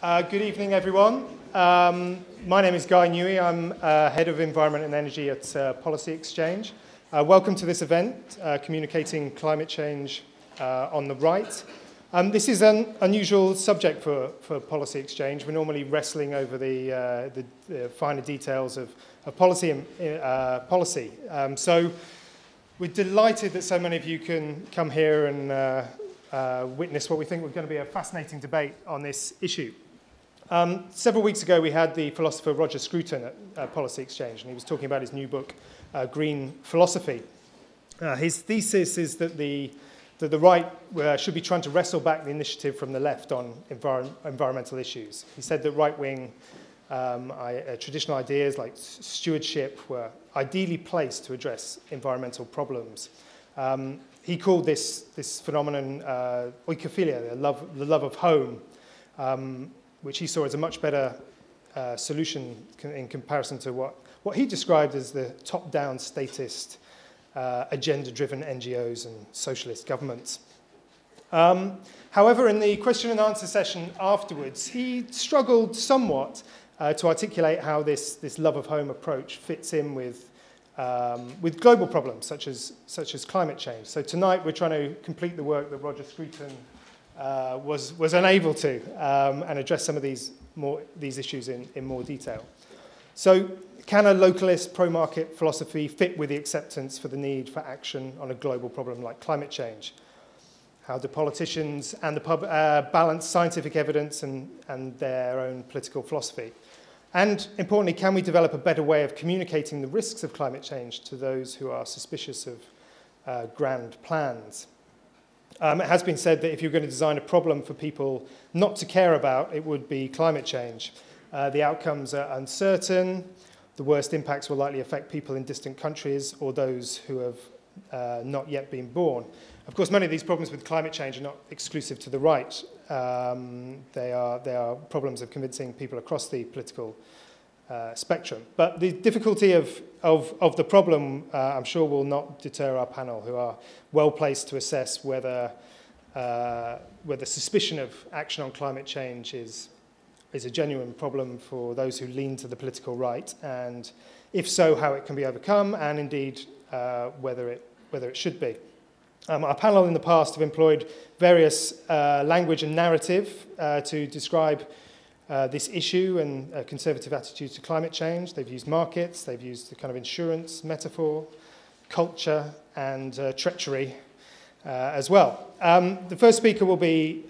Good evening, everyone. My name is Guy Newey. I'm Head of Environment and Energy at Policy Exchange. Welcome to this event, Communicating Climate Change on the Right. This is an unusual subject for Policy Exchange. We're normally wrestling over the finer details of policy. So we're delighted that so many of you can come here and witness what we think was going to be a fascinating debate on this issue. Several weeks ago, we had the philosopher Roger Scruton at Policy Exchange, and he was talking about his new book, Green Philosophy. His thesis is that the right should be trying to wrestle back the initiative from the left on environmental issues. He said that right-wing traditional ideas like stewardship were ideally placed to address environmental problems. He called this phenomenon oikophilia, the love of home, which he saw as a much better solution in comparison to what he described as the top-down statist, agenda-driven NGOs and socialist governments. However, in the question and answer session afterwards, he struggled somewhat to articulate how this love of home approach fits in with global problems such as climate change. So tonight we're trying to complete the work that Roger Scruton was unable to and address some of these issues in more detail. So can a localist pro-market philosophy fit with the acceptance for the need for action on a global problem like climate change? How do politicians and the pub balance scientific evidence and their own political philosophy? And importantly, can we develop a better way of communicating the risks of climate change to those who are suspicious of grand plans? It has been said that if you're going to design a problem for people not to care about, it would be climate change. The outcomes are uncertain. The worst impacts will likely affect people in distant countries or those who have not yet been born. Of course, many of these problems with climate change are not exclusive to the right. They are problems of convincing people across the political spectrum. But the difficulty of the problem, I'm sure, will not deter our panel, who are well placed to assess whether suspicion of action on climate change is a genuine problem for those who lean to the political right, and if so, how it can be overcome, and indeed whether it should be. Our panel in the past have employed various language and narrative to describe this issue and conservative attitudes to climate change. They've used markets, they've used the kind of insurance metaphor, culture, and treachery as well. The first speaker will be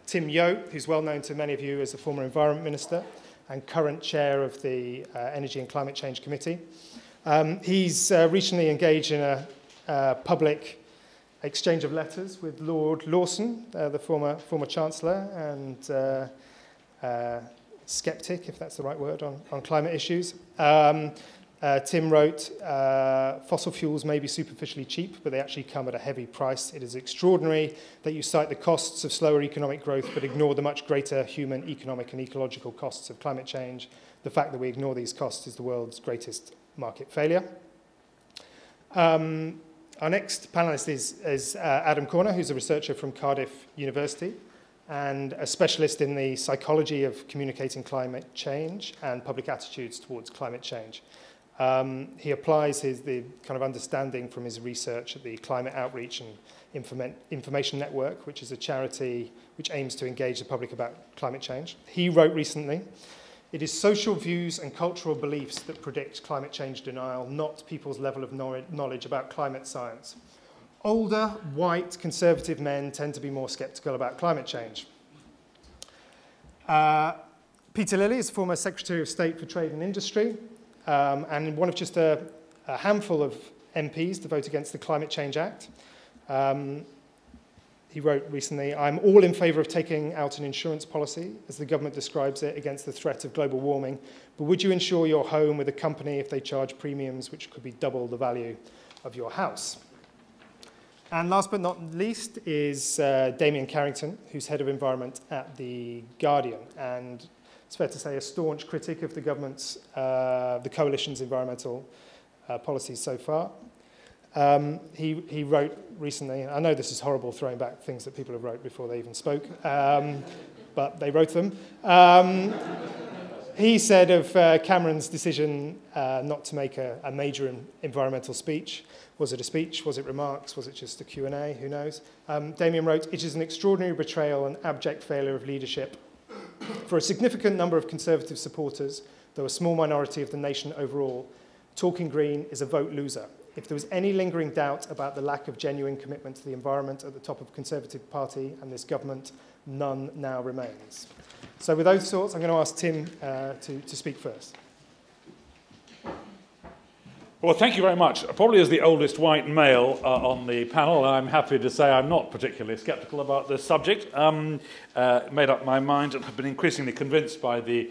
Tim Yote, who's well known to many of you as the former Environment Minister and current chair of the Energy and Climate Change Committee. He's recently engaged in a public exchange of letters with Lord Lawson, the former Chancellor, and skeptic, if that's the right word, on climate issues. Tim wrote, fossil fuels may be superficially cheap, but they actually come at a heavy price. It is extraordinary that you cite the costs of slower economic growth, but ignore the much greater human, economic, and ecological costs of climate change. The fact that we ignore these costs is the world's greatest market failure. Our next panelist is Adam Corner, who's a researcher from Cardiff University and a specialist in the psychology of communicating climate change and public attitudes towards climate change. He applies the kind of understanding from his research at the Climate Outreach and Information Network, which is a charity which aims to engage the public about climate change. He wrote recently, "It is social views and cultural beliefs that predict climate change denial, not people's level of knowledge about climate science. Older, white, conservative men tend to be more sceptical about climate change." Peter Lilly is former Secretary of State for Trade and Industry and one of just a handful of MPs to vote against the Climate Change Act. He wrote recently, "I'm all in favour of taking out an insurance policy, as the government describes it, against the threat of global warming, but would you insure your home with a company if they charge premiums which could be double the value of your house?" And last but not least is Damien Carrington, who's head of environment at The Guardian, and it's fair to say a staunch critic of the government's, the coalition's environmental policies so far. He wrote recently, I know this is horrible throwing back things that people have wrote before they even spoke, but they wrote them. He said of Cameron's decision not to make a major environmental speech, was it a speech, was it remarks, was it just a Q&A, who knows? Damien wrote, "It is an extraordinary betrayal and abject failure of leadership. For a significant number of Conservative supporters, though a small minority of the nation overall, talking green is a vote loser. If there was any lingering doubt about the lack of genuine commitment to the environment at the top of the Conservative Party and this government, none now remains." So with those thoughts, I'm going to ask Tim to speak first. Well, thank you very much. Probably as the oldest white male on the panel, I'm happy to say I'm not particularly sceptical about this subject. Made up my mind and have been increasingly convinced by the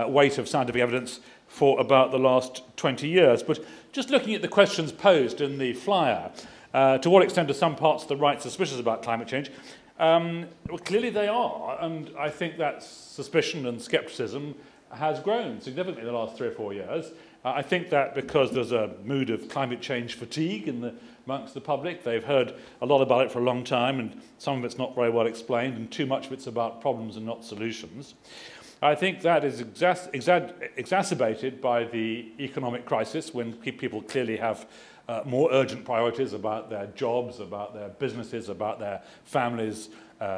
weight of scientific evidence for about the last 20 years. But just looking at the questions posed in the flyer, to what extent are some parts of the right suspicious about climate change? Well, clearly they are, and I think that suspicion and scepticism has grown significantly in the last 3 or 4 years. I think that because there's a mood of climate change fatigue amongst the public. They've heard a lot about it for a long time, and some of it's not very well explained, and too much of it's about problems and not solutions. I think that is exacerbated by the economic crisis, when people clearly have more urgent priorities about their jobs, about their businesses, about their families,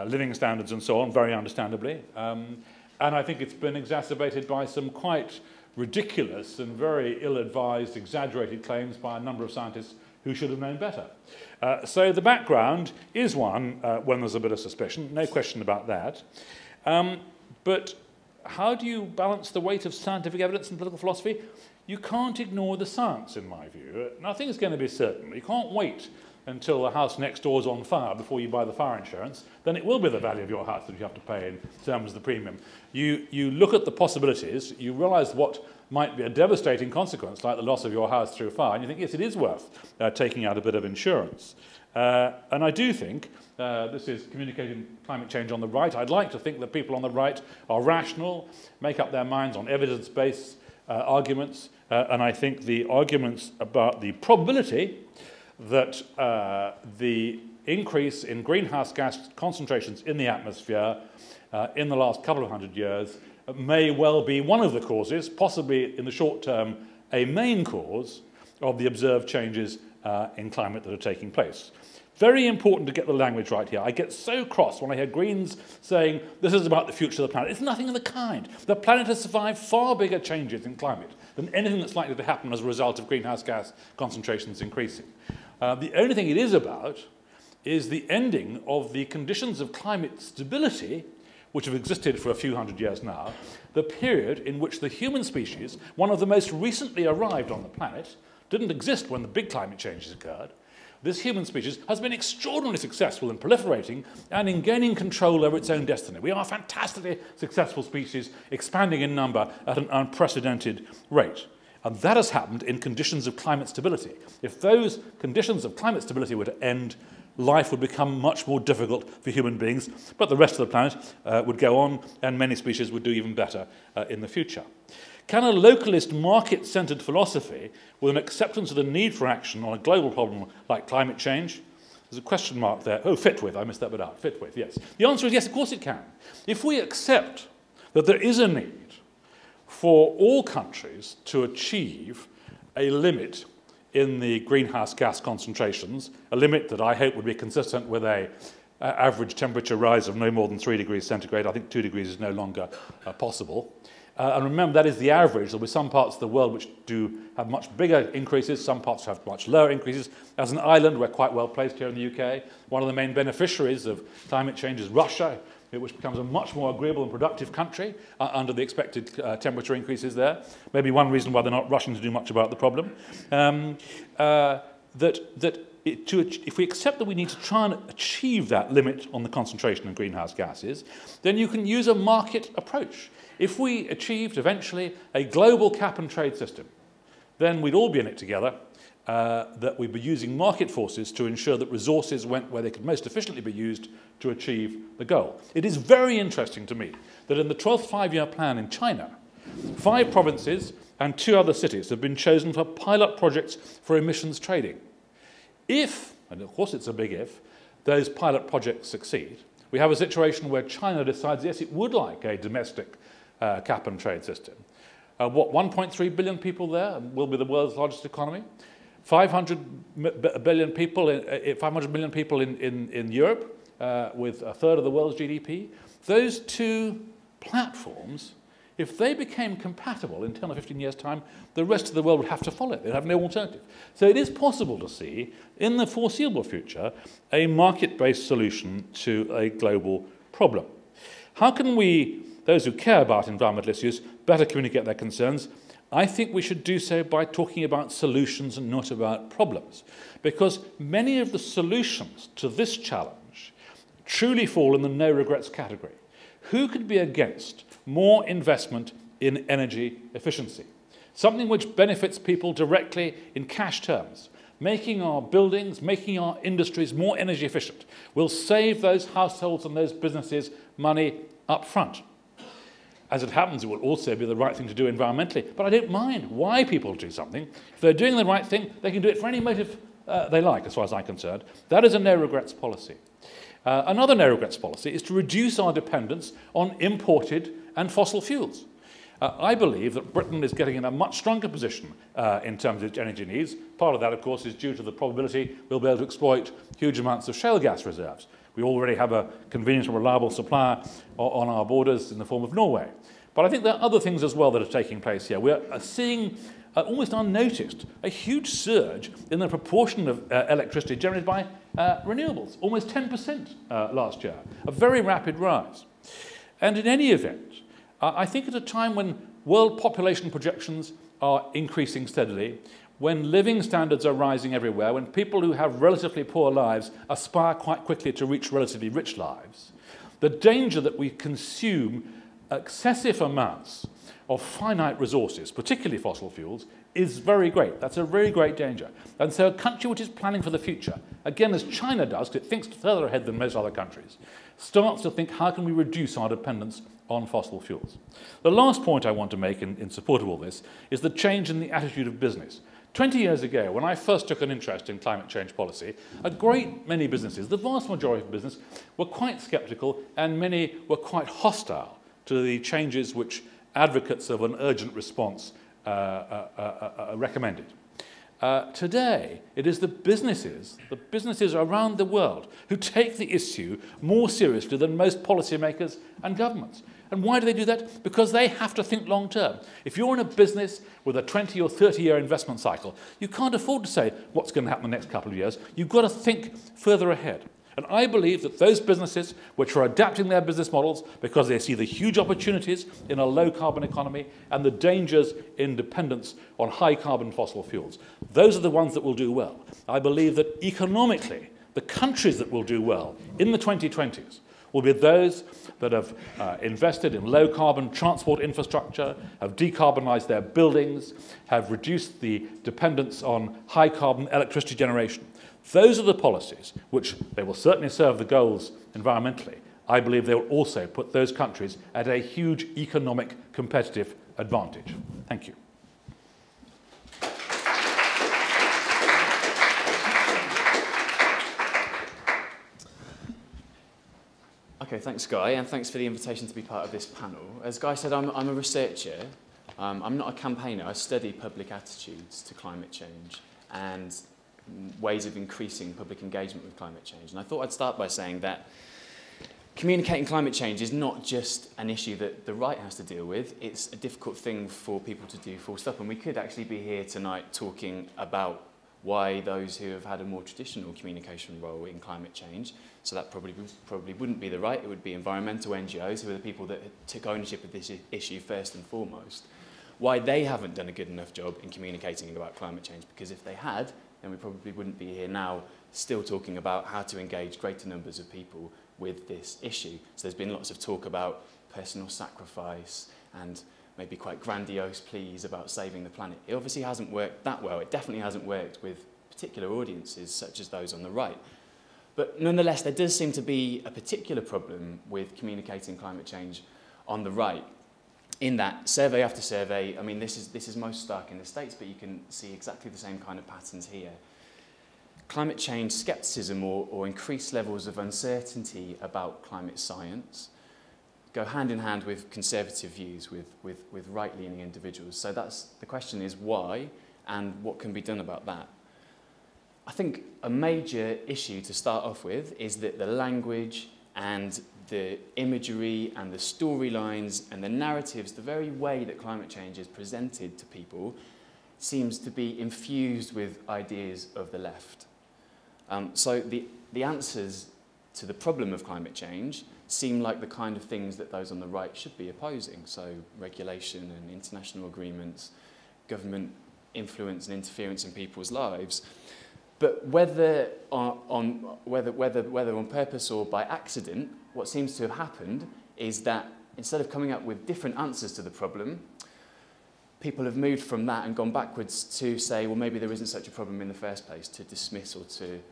living standards and so on, very understandably. And I think it's been exacerbated by some quite ridiculous and very ill-advised, exaggerated claims by a number of scientists who should have known better. So the background is one when there's a bit of suspicion, no question about that. But how do you balance the weight of scientific evidence and political philosophy? You can't ignore the science, in my view. Nothing is going to be certain. You can't wait until the house next door is on fire before you buy the fire insurance. Then it will be the value of your house that you have to pay in terms of the premium. You look at the possibilities, you realise what might be a devastating consequence, like the loss of your house through fire, and you think, yes, it is worth taking out a bit of insurance. And I do think this is communicating climate change on the right. I'd like to think that people on the right are rational, make up their minds on evidence-based arguments, and I think the arguments about the probability that the increase in greenhouse gas concentrations in the atmosphere in the last couple of 100 years may well be one of the causes, possibly in the short term a main cause, of the observed changes in climate that are taking place. Very important to get the language right here. I get so cross when I hear Greens saying this is about the future of the planet. It's nothing of the kind. The planet has survived far bigger changes in climate than anything that's likely to happen as a result of greenhouse gas concentrations increasing. The only thing it is about is the ending of the conditions of climate stability which have existed for a few hundred years now, the period in which the human species, one of the most recently arrived on the planet, didn't exist when the big climate changes occurred. This human species has been extraordinarily successful in proliferating and in gaining control over its own destiny. We are a fantastically successful species, expanding in number at an unprecedented rate. And that has happened in conditions of climate stability. If those conditions of climate stability were to end, life would become much more difficult for human beings, but the rest of the planet would go on, and many species would do even better in the future. Can a localist, market-centred philosophy, with an acceptance of the need for action on a global problem like climate change, there's a question mark there. Oh, fit with, I missed that bit out. Fit with, yes. The answer is yes, of course it can. If we accept that there is a need for all countries to achieve a limit in the greenhouse gas concentrations, a limit that I hope would be consistent with an average temperature rise of no more than 3 degrees centigrade. I think 2 degrees is no longer possible. And remember, that is the average. There will be some parts of the world which do have much bigger increases, some parts have much lower increases. As an island, we're quite well placed here in the UK. One of the main beneficiaries of climate change is Russia, which becomes a much more agreeable and productive country under the expected temperature increases there. Maybe one reason why they're not rushing to do much about the problem. If we accept that we need to try and achieve that limit on the concentration of greenhouse gases, then you can use a market approach. If we achieved eventually a global cap and trade system, then we'd all be in it together, that we'd be using market forces to ensure that resources went where they could most efficiently be used to achieve the goal. It is very interesting to me that in the 12th five-year plan in China, 5 provinces and 2 other cities have been chosen for pilot projects for emissions trading. If, and of course it's a big if, those pilot projects succeed, We have a situation where China decides, yes, it would like a domestic cap and trade system. 1.3 billion people there will be the world's largest economy. 500 million people in Europe, with a third of the world's GDP. Those two platforms, if they became compatible in 10 or 15 years' time, the rest of the world would have to follow it. They'd have no alternative. So it is possible to see, in the foreseeable future, a market-based solution to a global problem. How can we, those who care about environmental issues, better communicate their concerns? I think we should do so by talking about solutions and not about problems, because many of the solutions to this challenge truly fall in the no regrets category. Who could be against more investment in energy efficiency? Something which benefits people directly in cash terms. Making our buildings, making our industries more energy efficient will save those households and those businesses money up front. As it happens, it will also be the right thing to do environmentally. But I don't mind why people do something. If they're doing the right thing, they can do it for any motive they like, as far as I'm concerned. That is a no-regrets policy. Another no-regrets policy is to reduce our dependence on imported and fossil fuels. I believe that Britain is getting in a much stronger position in terms of its energy needs. Part of that, of course, is due to the probability we'll be able to exploit huge amounts of shale gas reserves. We already have a convenient and reliable supplier on our borders in the form of Norway. But I think there are other things as well that are taking place here. We're seeing, almost unnoticed, a huge surge in the proportion of electricity generated by renewables, almost 10% last year, a very rapid rise. And in any event, I think at a time when world population projections are increasing steadily, when living standards are rising everywhere, when people who have relatively poor lives aspire quite quickly to reach relatively rich lives, the danger that we consume excessive amounts of finite resources, particularly fossil fuels, is very great. That's a very great danger. And so a country which is planning for the future, again, as China does, because it thinks further ahead than most other countries, starts to think, how can we reduce our dependence on fossil fuels? The last point I want to make in support of all this is the change in the attitude of business. 20 years ago, when I first took an interest in climate change policy, a great many businesses, the vast majority of business, were quite sceptical, and many were quite hostile to the changes which advocates of an urgent response recommended. Today, it is the businesses around the world who take the issue more seriously than most policymakers and governments. And why do they do that? Because they have to think long term. If you're in a business with a 20 or 30-year investment cycle, you can't afford to say what's going to happen in the next couple of years. You've got to think further ahead. And I believe that those businesses which are adapting their business models because they see the huge opportunities in a low-carbon economy and the dangers in dependence on high-carbon fossil fuels, those are the ones that will do well. I believe that economically, the countries that will do well in the 2020s will be those that have invested in low-carbon transport infrastructure, have decarbonised their buildings, have reduced the dependence on high-carbon electricity generation. Those are the policies which they will certainly serve the goals environmentally. I believe they will also put those countries at a huge economic competitive advantage. Thank you. Okay, thanks, Guy, and thanks for the invitation to be part of this panel. As Guy said, I'm a researcher. I'm not a campaigner. I study public attitudes to climate change and ways of increasing public engagement with climate change. And I thought I'd start by saying that communicating climate change is not just an issue that the right has to deal with. It's a difficult thing for people to do, full stop. And we could actually be here tonight talking about why those who have had a more traditional communication role in climate change, so that probably wouldn't be the right, it would be environmental NGOs, who are the people that took ownership of this issue first and foremost, why they haven't done a good enough job in communicating about climate change, because if they had, then we probably wouldn't be here now still talking about how to engage greater numbers of people with this issue. So there's been lots of talk about personal sacrifice and maybe quite grandiose pleas about saving the planet. It obviously hasn't worked that well. It definitely hasn't worked with particular audiences such as those on the right. But nonetheless, there does seem to be a particular problem with communicating climate change on the right. In that, survey after survey, I mean, this is most stark in the States, but you can see exactly the same kind of patterns here. climate change skepticism or increased levels of uncertainty about climate science go hand in hand with conservative views, with right-leaning individuals. So the question is why, and what can be done about that? I think a major issue to start off with is that the language and the imagery and the storylines and the narratives, the very way that climate change is presented to people, seems to be infused with ideas of the left. So the answers to the problem of climate change seem like the kind of things that those on the right should be opposing. So regulation and international agreements, government influence and interference in people's lives. But whether on purpose or by accident, what seems to have happened is that instead of coming up with different answers to the problem, people have moved from that and gone backwards to say, well, maybe there isn't such a problem in the first place, to dismiss or to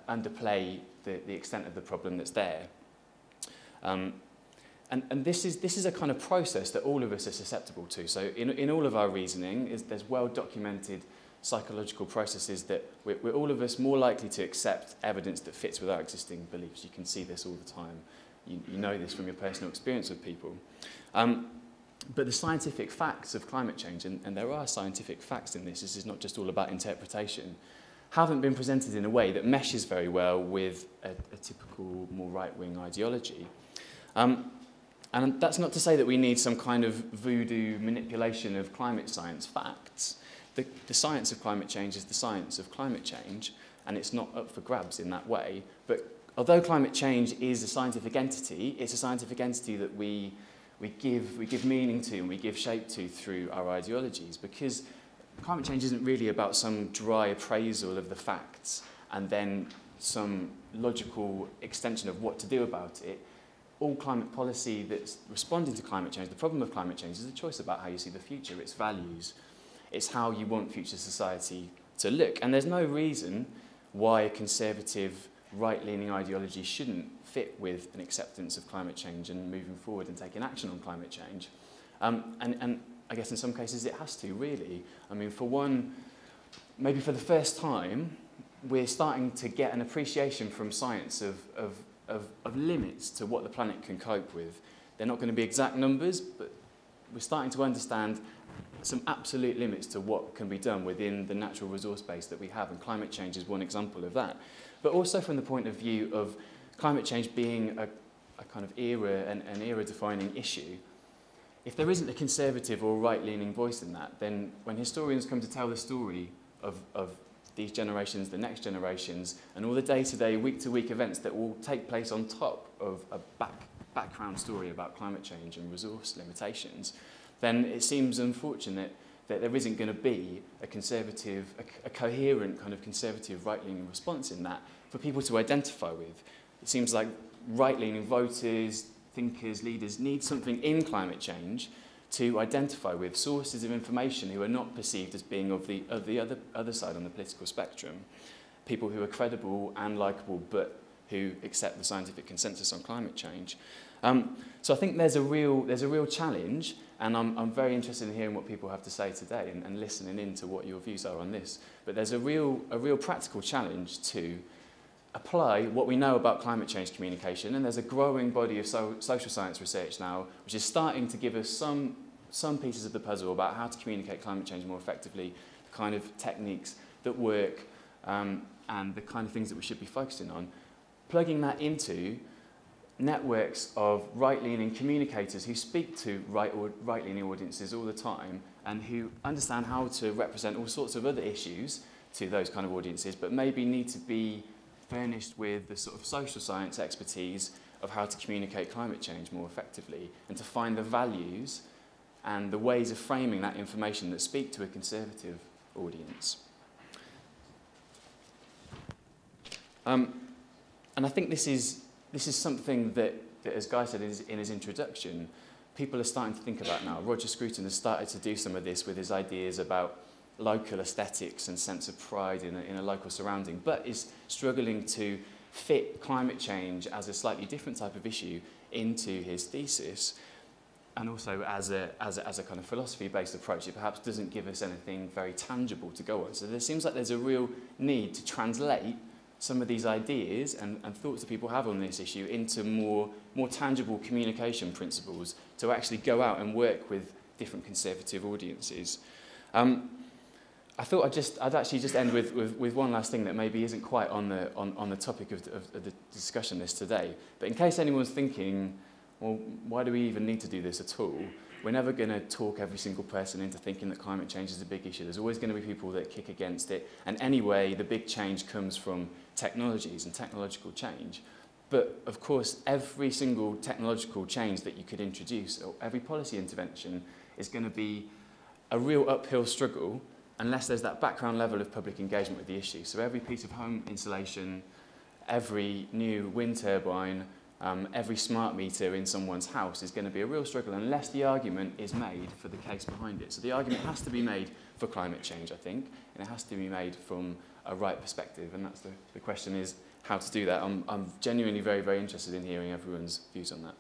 underplay the extent of the problem that's there. And this is a kind of process that all of us are susceptible to. So in all of our reasoning, there's well-documented psychological processes that we're all of us more likely to accept evidence that fits with our existing beliefs. You can see this all the time. You know this from your personal experience with people. But the scientific facts of climate change, and there are scientific facts in this is not just all about interpretation, haven't been presented in a way that meshes very well with a typical more right-wing ideology. And that's not to say that we need some kind of voodoo manipulation of climate science facts. The science of climate change is the science of climate change, and it's not up for grabs in that way. But although climate change is a scientific entity, it's a scientific entity that we give meaning to and we give shape to through our ideologies, because climate change isn't really about some dry appraisal of the facts and then some logical extension of what to do about it. All climate policy that's responding to climate change, the problem of climate change, is a choice about how you see the future, its values. It's how you want future society to look. And there's no reason why a conservative, right-leaning ideology shouldn't fit with an acceptance of climate change and moving forward and taking action on climate change. And I guess in some cases it has to, really. I mean, for one, maybe for the first time, we're starting to get an appreciation from science of limits to what the planet can cope with. They're not going to be exact numbers, but we're starting to understand some absolute limits to what can be done within the natural resource base that we have, and climate change is one example of that. But also from the point of view of climate change being a kind of an era-defining issue, if there isn't a conservative or right-leaning voice in that, then when historians come to tell the story of these generations, the next generations, and all the day-to-day, week-to-week events that will take place on top of a background story about climate change and resource limitations, then it seems unfortunate that there isn't going to be a coherent kind of conservative right-leaning response in that for people to identify with. It seems like right-leaning voters, thinkers, leaders need something in climate change to identify with, sources of information who are not perceived as being of the other side on the political spectrum, people who are credible and likeable but who accept the scientific consensus on climate change. So I think there's a real challenge, and I'm very interested in hearing what people have to say today and listening in to what your views are on this. But there's a real practical challenge to apply what we know about climate change communication, and there's a growing body of social science research now which is starting to give us some pieces of the puzzle about how to communicate climate change more effectively, the kind of techniques that work, and the kind of things that we should be focusing on. Plugging that into networks of right-leaning communicators who speak to right-leaning audiences all the time and who understand how to represent all sorts of other issues to those kind of audiences, but maybe need to be furnished with the sort of social science expertise of how to communicate climate change more effectively and to find the values and the ways of framing that information that speak to a conservative audience. And I think this is something that, as Guy said in his introduction, people are starting to think about now. Roger Scruton has started to do some of this with his ideas about local aesthetics and sense of pride in a local surrounding, but is struggling to fit climate change as a slightly different type of issue into his thesis. also as a kind of philosophy-based approach, it perhaps doesn't give us anything very tangible to go on. So there seems like there's a real need to translate some of these ideas and thoughts that people have on this issue into more tangible communication principles to actually go out and work with different conservative audiences. I thought I'd actually just end with one last thing that maybe isn't quite on the topic of the discussion list today. But in case anyone's thinking, well, why do we even need to do this at all? We're never going to talk every single person into thinking that climate change is a big issue. There's always going to be people that kick against it. And anyway, the big change comes from technologies and technological change. But of course, every single technological change that you could introduce, or every policy intervention, is going to be a real uphill struggle unless there's that background level of public engagement with the issue. So every piece of home insulation, every new wind turbine, every smart meter in someone's house is going to be a real struggle unless the argument is made for the case behind it. So the argument has to be made for climate change, I think, and it has to be made from a right perspective. And that's the question is how to do that. I'm genuinely very, very interested in hearing everyone's views on that.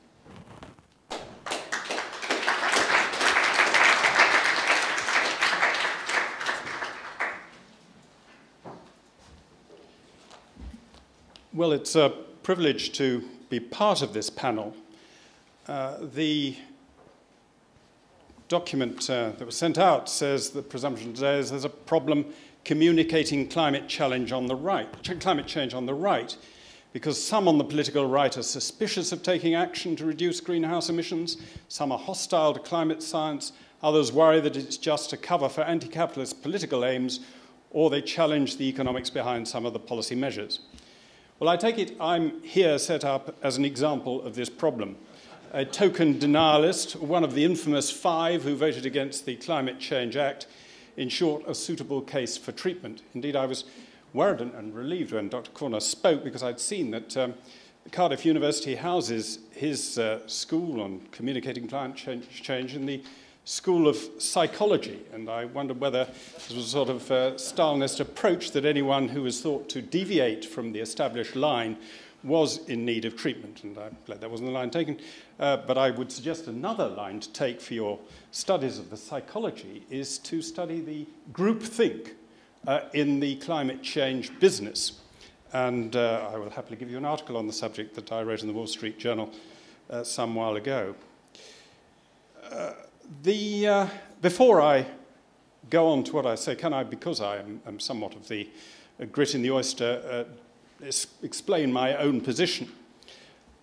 Well, it's a privilege to be part of this panel. The document that was sent out says the presumption today is there's a problem communicating climate change on the right, because some on the political right are suspicious of taking action to reduce greenhouse emissions, some are hostile to climate science, others worry that it's just a cover for anti-capitalist political aims, or they challenge the economics behind some of the policy measures. Well, I take it I'm here set up as an example of this problem. A token denialist, one of the infamous 5 who voted against the Climate Change Act, in short, a suitable case for treatment. Indeed, I was worried and relieved when Dr. Corner spoke because I'd seen that Cardiff University houses his school on communicating climate change in the School of Psychology, and I wondered whether this was a sort of Stalinist approach that anyone who was thought to deviate from the established line was in need of treatment, and I'm glad that wasn't the line taken. But I would suggest another line to take for your studies of the psychology is to study the groupthink in the climate change business. And I will happily give you an article on the subject that I wrote in the Wall Street Journal some while ago. Before I go on to what I say, can I, because I am somewhat of the grit in the oyster, explain my own position?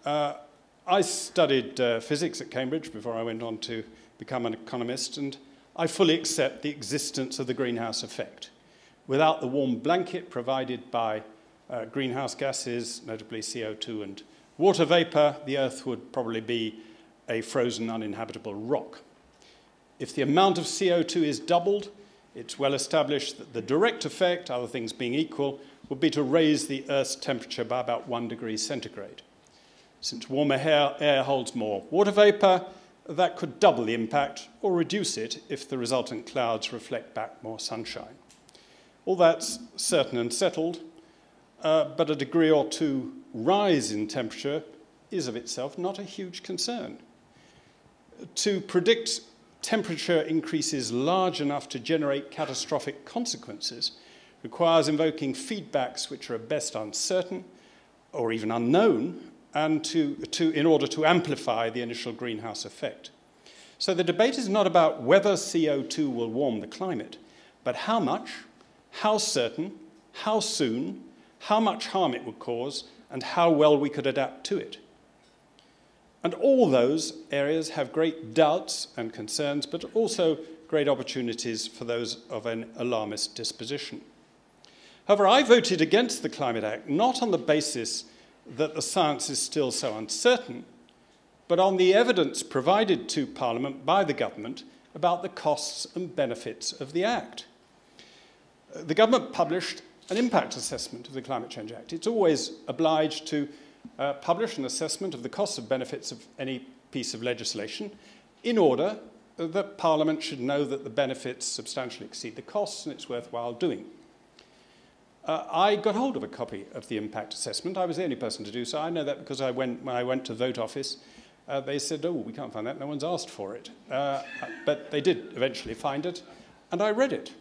I studied physics at Cambridge before I went on to become an economist, and I fully accept the existence of the greenhouse effect. Without the warm blanket provided by greenhouse gases, notably CO2 and water vapor, the Earth would probably be a frozen, uninhabitable rock. If the amount of CO2 is doubled, it's well established that the direct effect, other things being equal, would be to raise the Earth's temperature by about 1 degree centigrade. Since warmer air holds more water vapor, that could double the impact or reduce it if the resultant clouds reflect back more sunshine. All that's certain and settled, but a degree or 2 rise in temperature is of itself not a huge concern. To predict temperature increases large enough to generate catastrophic consequences requires invoking feedbacks which are at best uncertain or even unknown, and in order to amplify the initial greenhouse effect. So the debate is not about whether CO2 will warm the climate, but how much, how certain, how soon, how much harm it would cause, and how well we could adapt to it. And all those areas have great doubts and concerns, but also great opportunities for those of an alarmist disposition. However, I voted against the Climate Act, not on the basis that the science is still so uncertain, but on the evidence provided to Parliament by the government about the costs and benefits of the Act. The government published an impact assessment of the Climate Change Act. It's always obliged to publish an assessment of the costs and benefits of any piece of legislation in order that Parliament should know that the benefits substantially exceed the costs and it's worthwhile doing. I got hold of a copy of the impact assessment. I was the only person to do so. I know that because when I went to the vote office, They said, oh, we can't find that, no one's asked for it. But they did eventually find it, and I read it.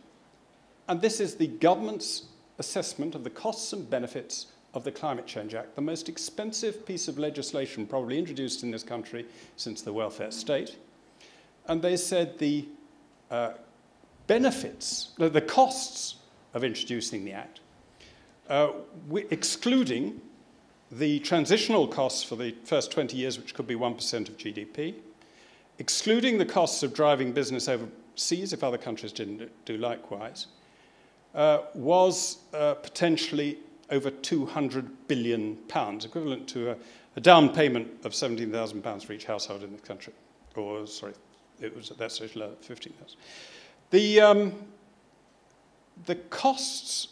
And this is the government's assessment of the costs and benefits of the Climate Change Act, the most expensive piece of legislation probably introduced in this country since the welfare state. And they said the the costs of introducing the Act, excluding the transitional costs for the first 20 years, which could be 1% of GDP, excluding the costs of driving business overseas if other countries didn't do likewise, was potentially over £200 billion, equivalent to a down payment of £17,000 for each household in the country. Or, sorry, it was at that stage lower, 15,000. The costs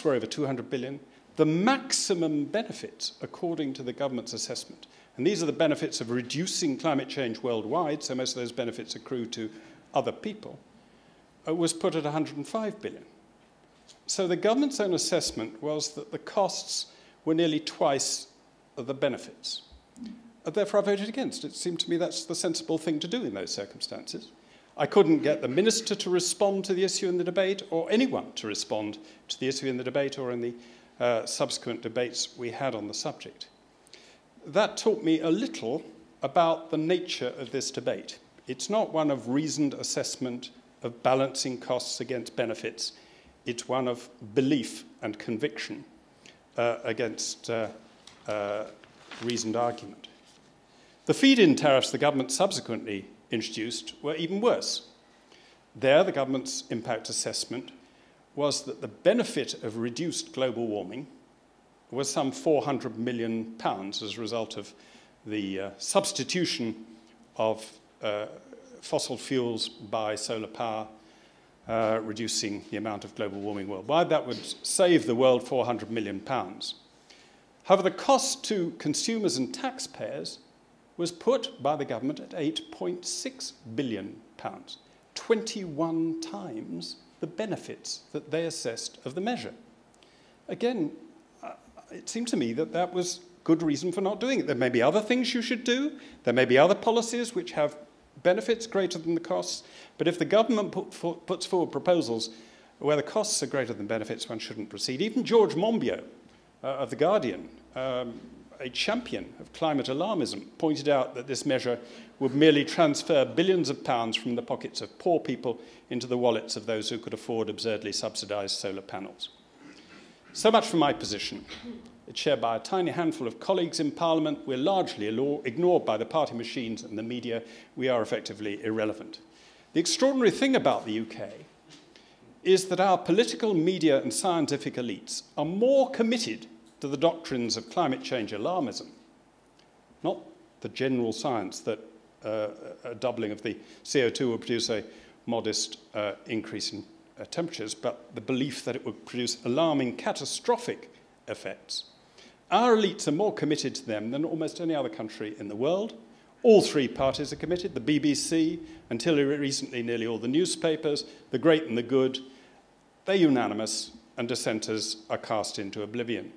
were over 200 billion. The maximum benefits, according to the government's assessment, and these are the benefits of reducing climate change worldwide, so most of those benefits accrue to other people, was put at 105 billion. So the government's own assessment was that the costs were nearly twice the benefits. Therefore, I voted against. It seemed to me that's the sensible thing to do in those circumstances. I couldn't get the minister to respond to the issue in the debate, or anyone to respond to the issue in the debate or in the subsequent debates we had on the subject. That taught me a little about the nature of this debate. It's not one of reasoned assessment of balancing costs against benefits. It's one of belief and conviction against reasoned argument. The feed-in tariffs the government subsequently introduced were even worse. There, the government's impact assessment was that the benefit of reduced global warming was some £400 million as a result of the substitution of fossil fuels by solar power, reducing the amount of global warming worldwide. That would save the world £400 million. However, the cost to consumers and taxpayers was put by the government at £8.6 billion, 21 times the benefits that they assessed of the measure. Again, it seemed to me that that was good reason for not doing it. There may be other things you should do. There may be other policies which have benefits greater than the costs. But if the government puts forward proposals where the costs are greater than benefits, one shouldn't proceed. Even George Monbiot of The Guardian, a champion of climate alarmism, pointed out that this measure would merely transfer billions of pounds from the pockets of poor people into the wallets of those who could afford absurdly subsidised solar panels. So much for my position. It's shared by a tiny handful of colleagues in Parliament. We're largely ignored by the party machines and the media. We are effectively irrelevant. The extraordinary thing about the UK is that our political, media and scientific elites are more committed to the doctrines of climate change alarmism, not the general science that a doubling of the CO2 will produce a modest increase in temperatures, but the belief that it would produce alarming, catastrophic effects. Our elites are more committed to them than almost any other country in the world. All three parties are committed: the BBC, until recently nearly all the newspapers, the great and the good. They're unanimous, and dissenters are cast into oblivion.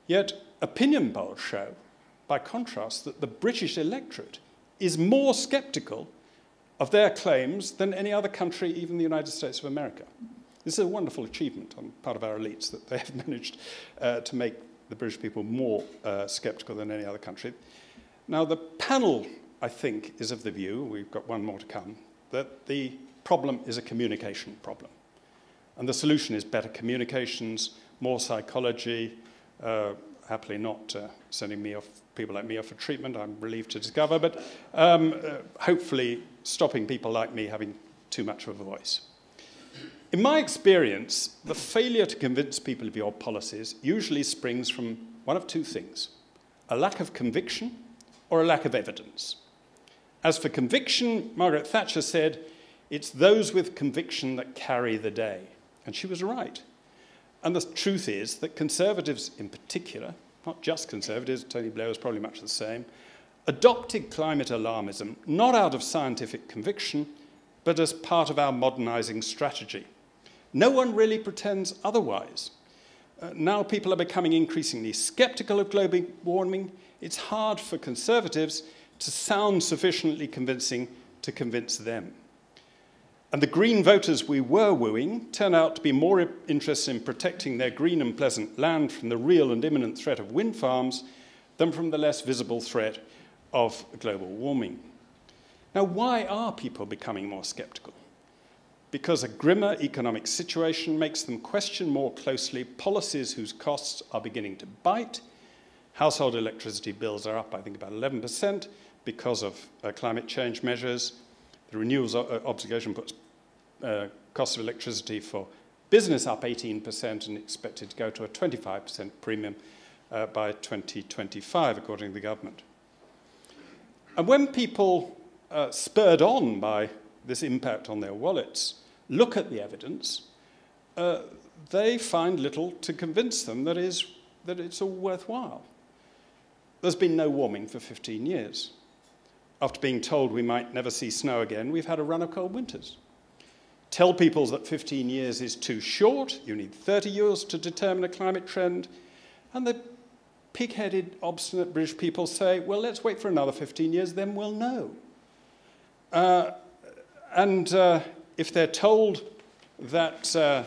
Yet opinion polls show, by contrast, that the British electorate is more sceptical of their claims than any other country, even the United States of America. This is a wonderful achievement on part of our elites, that they have managed to make the British people more sceptical than any other country. Now, the panel, I think, is of the view, we've got one more to come, that the problem is a communication problem. And the solution is better communications, more psychology, happily not sending me off, people like me off for treatment, I'm relieved to discover, but hopefully stopping people like me having too much of a voice. In my experience, the failure to convince people of your policies usually springs from one of two things: a lack of conviction or a lack of evidence. As for conviction, Margaret Thatcher said, it's those with conviction that carry the day. And she was right. And the truth is that Conservatives in particular, not just Conservatives, Tony Blair was probably much the same, adopted climate alarmism not out of scientific conviction, but as part of our modernising strategy. No one really pretends otherwise. Now people are becoming increasingly skeptical of global warming. It's hard for conservatives to sound sufficiently convincing to convince them. And the green voters we were wooing turn out to be more interested in protecting their green and pleasant land from the real and imminent threat of wind farms than from the less visible threat of global warming. Now, why are people becoming more skeptical? Because a grimmer economic situation makes them question more closely policies whose costs are beginning to bite. Household electricity bills are up, I think, about 11% because of climate change measures. The renewables obligation puts cost of electricity for business up 18% and expected to go to a 25% premium by 2025, according to the government. And when people, spurred on by this impact on their wallets, look at the evidence, they find little to convince them that it's all worthwhile. There's been no warming for 15 years. After being told we might never see snow again, we've had a run of cold winters. Tell people that 15 years is too short, you need 30 years to determine a climate trend, and the pig-headed, obstinate British people say, well, let's wait for another 15 years, then we'll know. If they're told that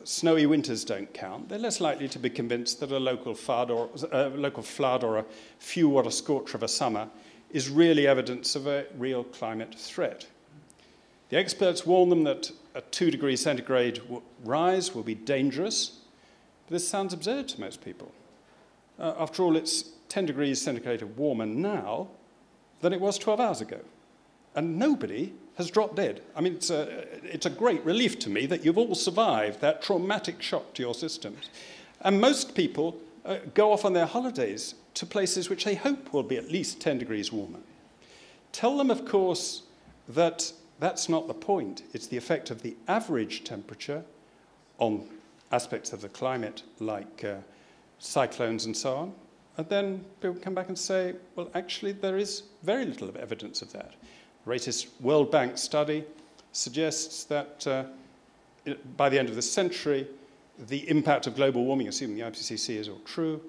snowy winters don't count, they're less likely to be convinced that a local flood or a few water scorcher of a summer is really evidence of a real climate threat. The experts warn them that a 2 degrees centigrade rise will be dangerous. But this sounds absurd to most people. After all, it's 10 degrees centigrade warmer now than it was 12 hours ago. And nobody has dropped dead. I mean, it's a great relief to me that you've all survived that traumatic shock to your systems. And most people go off on their holidays to places which they hope will be at least 10 degrees warmer. Tell them, of course, that that's not the point. It's the effect of the average temperature on aspects of the climate, like cyclones and so on. And then people come back and say, well, actually, there is very little evidence of that. The latest World Bank study suggests that by the end of the century, the impact of global warming, assuming the IPCC is all true,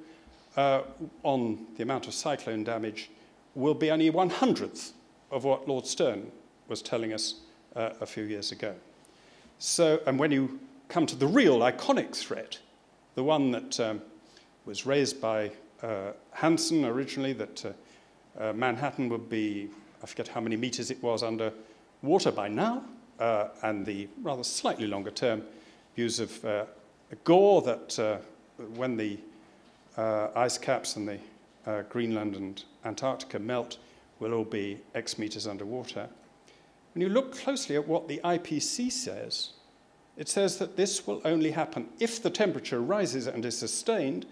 on the amount of cyclone damage will be only 1/100th of what Lord Stern was telling us a few years ago. So, and when you come to the real iconic threat, the one that was raised by Hansen originally, that Manhattan would be, I forget how many meters it was under water by now, and the rather slightly longer term views of Gore that when the ice caps and the Greenland and Antarctica melt, will all be X meters underwater. When you look closely at what the IPCC says, it says that this will only happen if the temperature rises and is sustained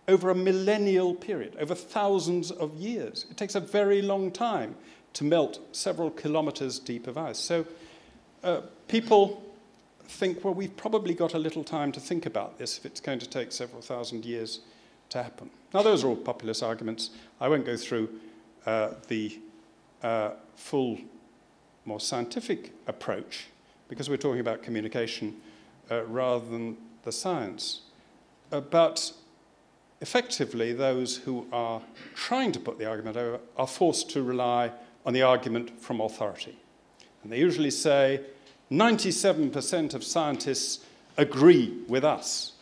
over a millennial period, over thousands of years. It takes a very long time to melt several kilometers deep of ice. So people think, well, we've probably got a little time to think about this if it's going to take several thousand years to happen. Now, those are all populist arguments. I won't go through the full, more scientific approach, because we're talking about communication rather than the science. But effectively, those who are trying to put the argument over are forced to rely on the argument from authority. And they usually say, 97% of scientists agree with us.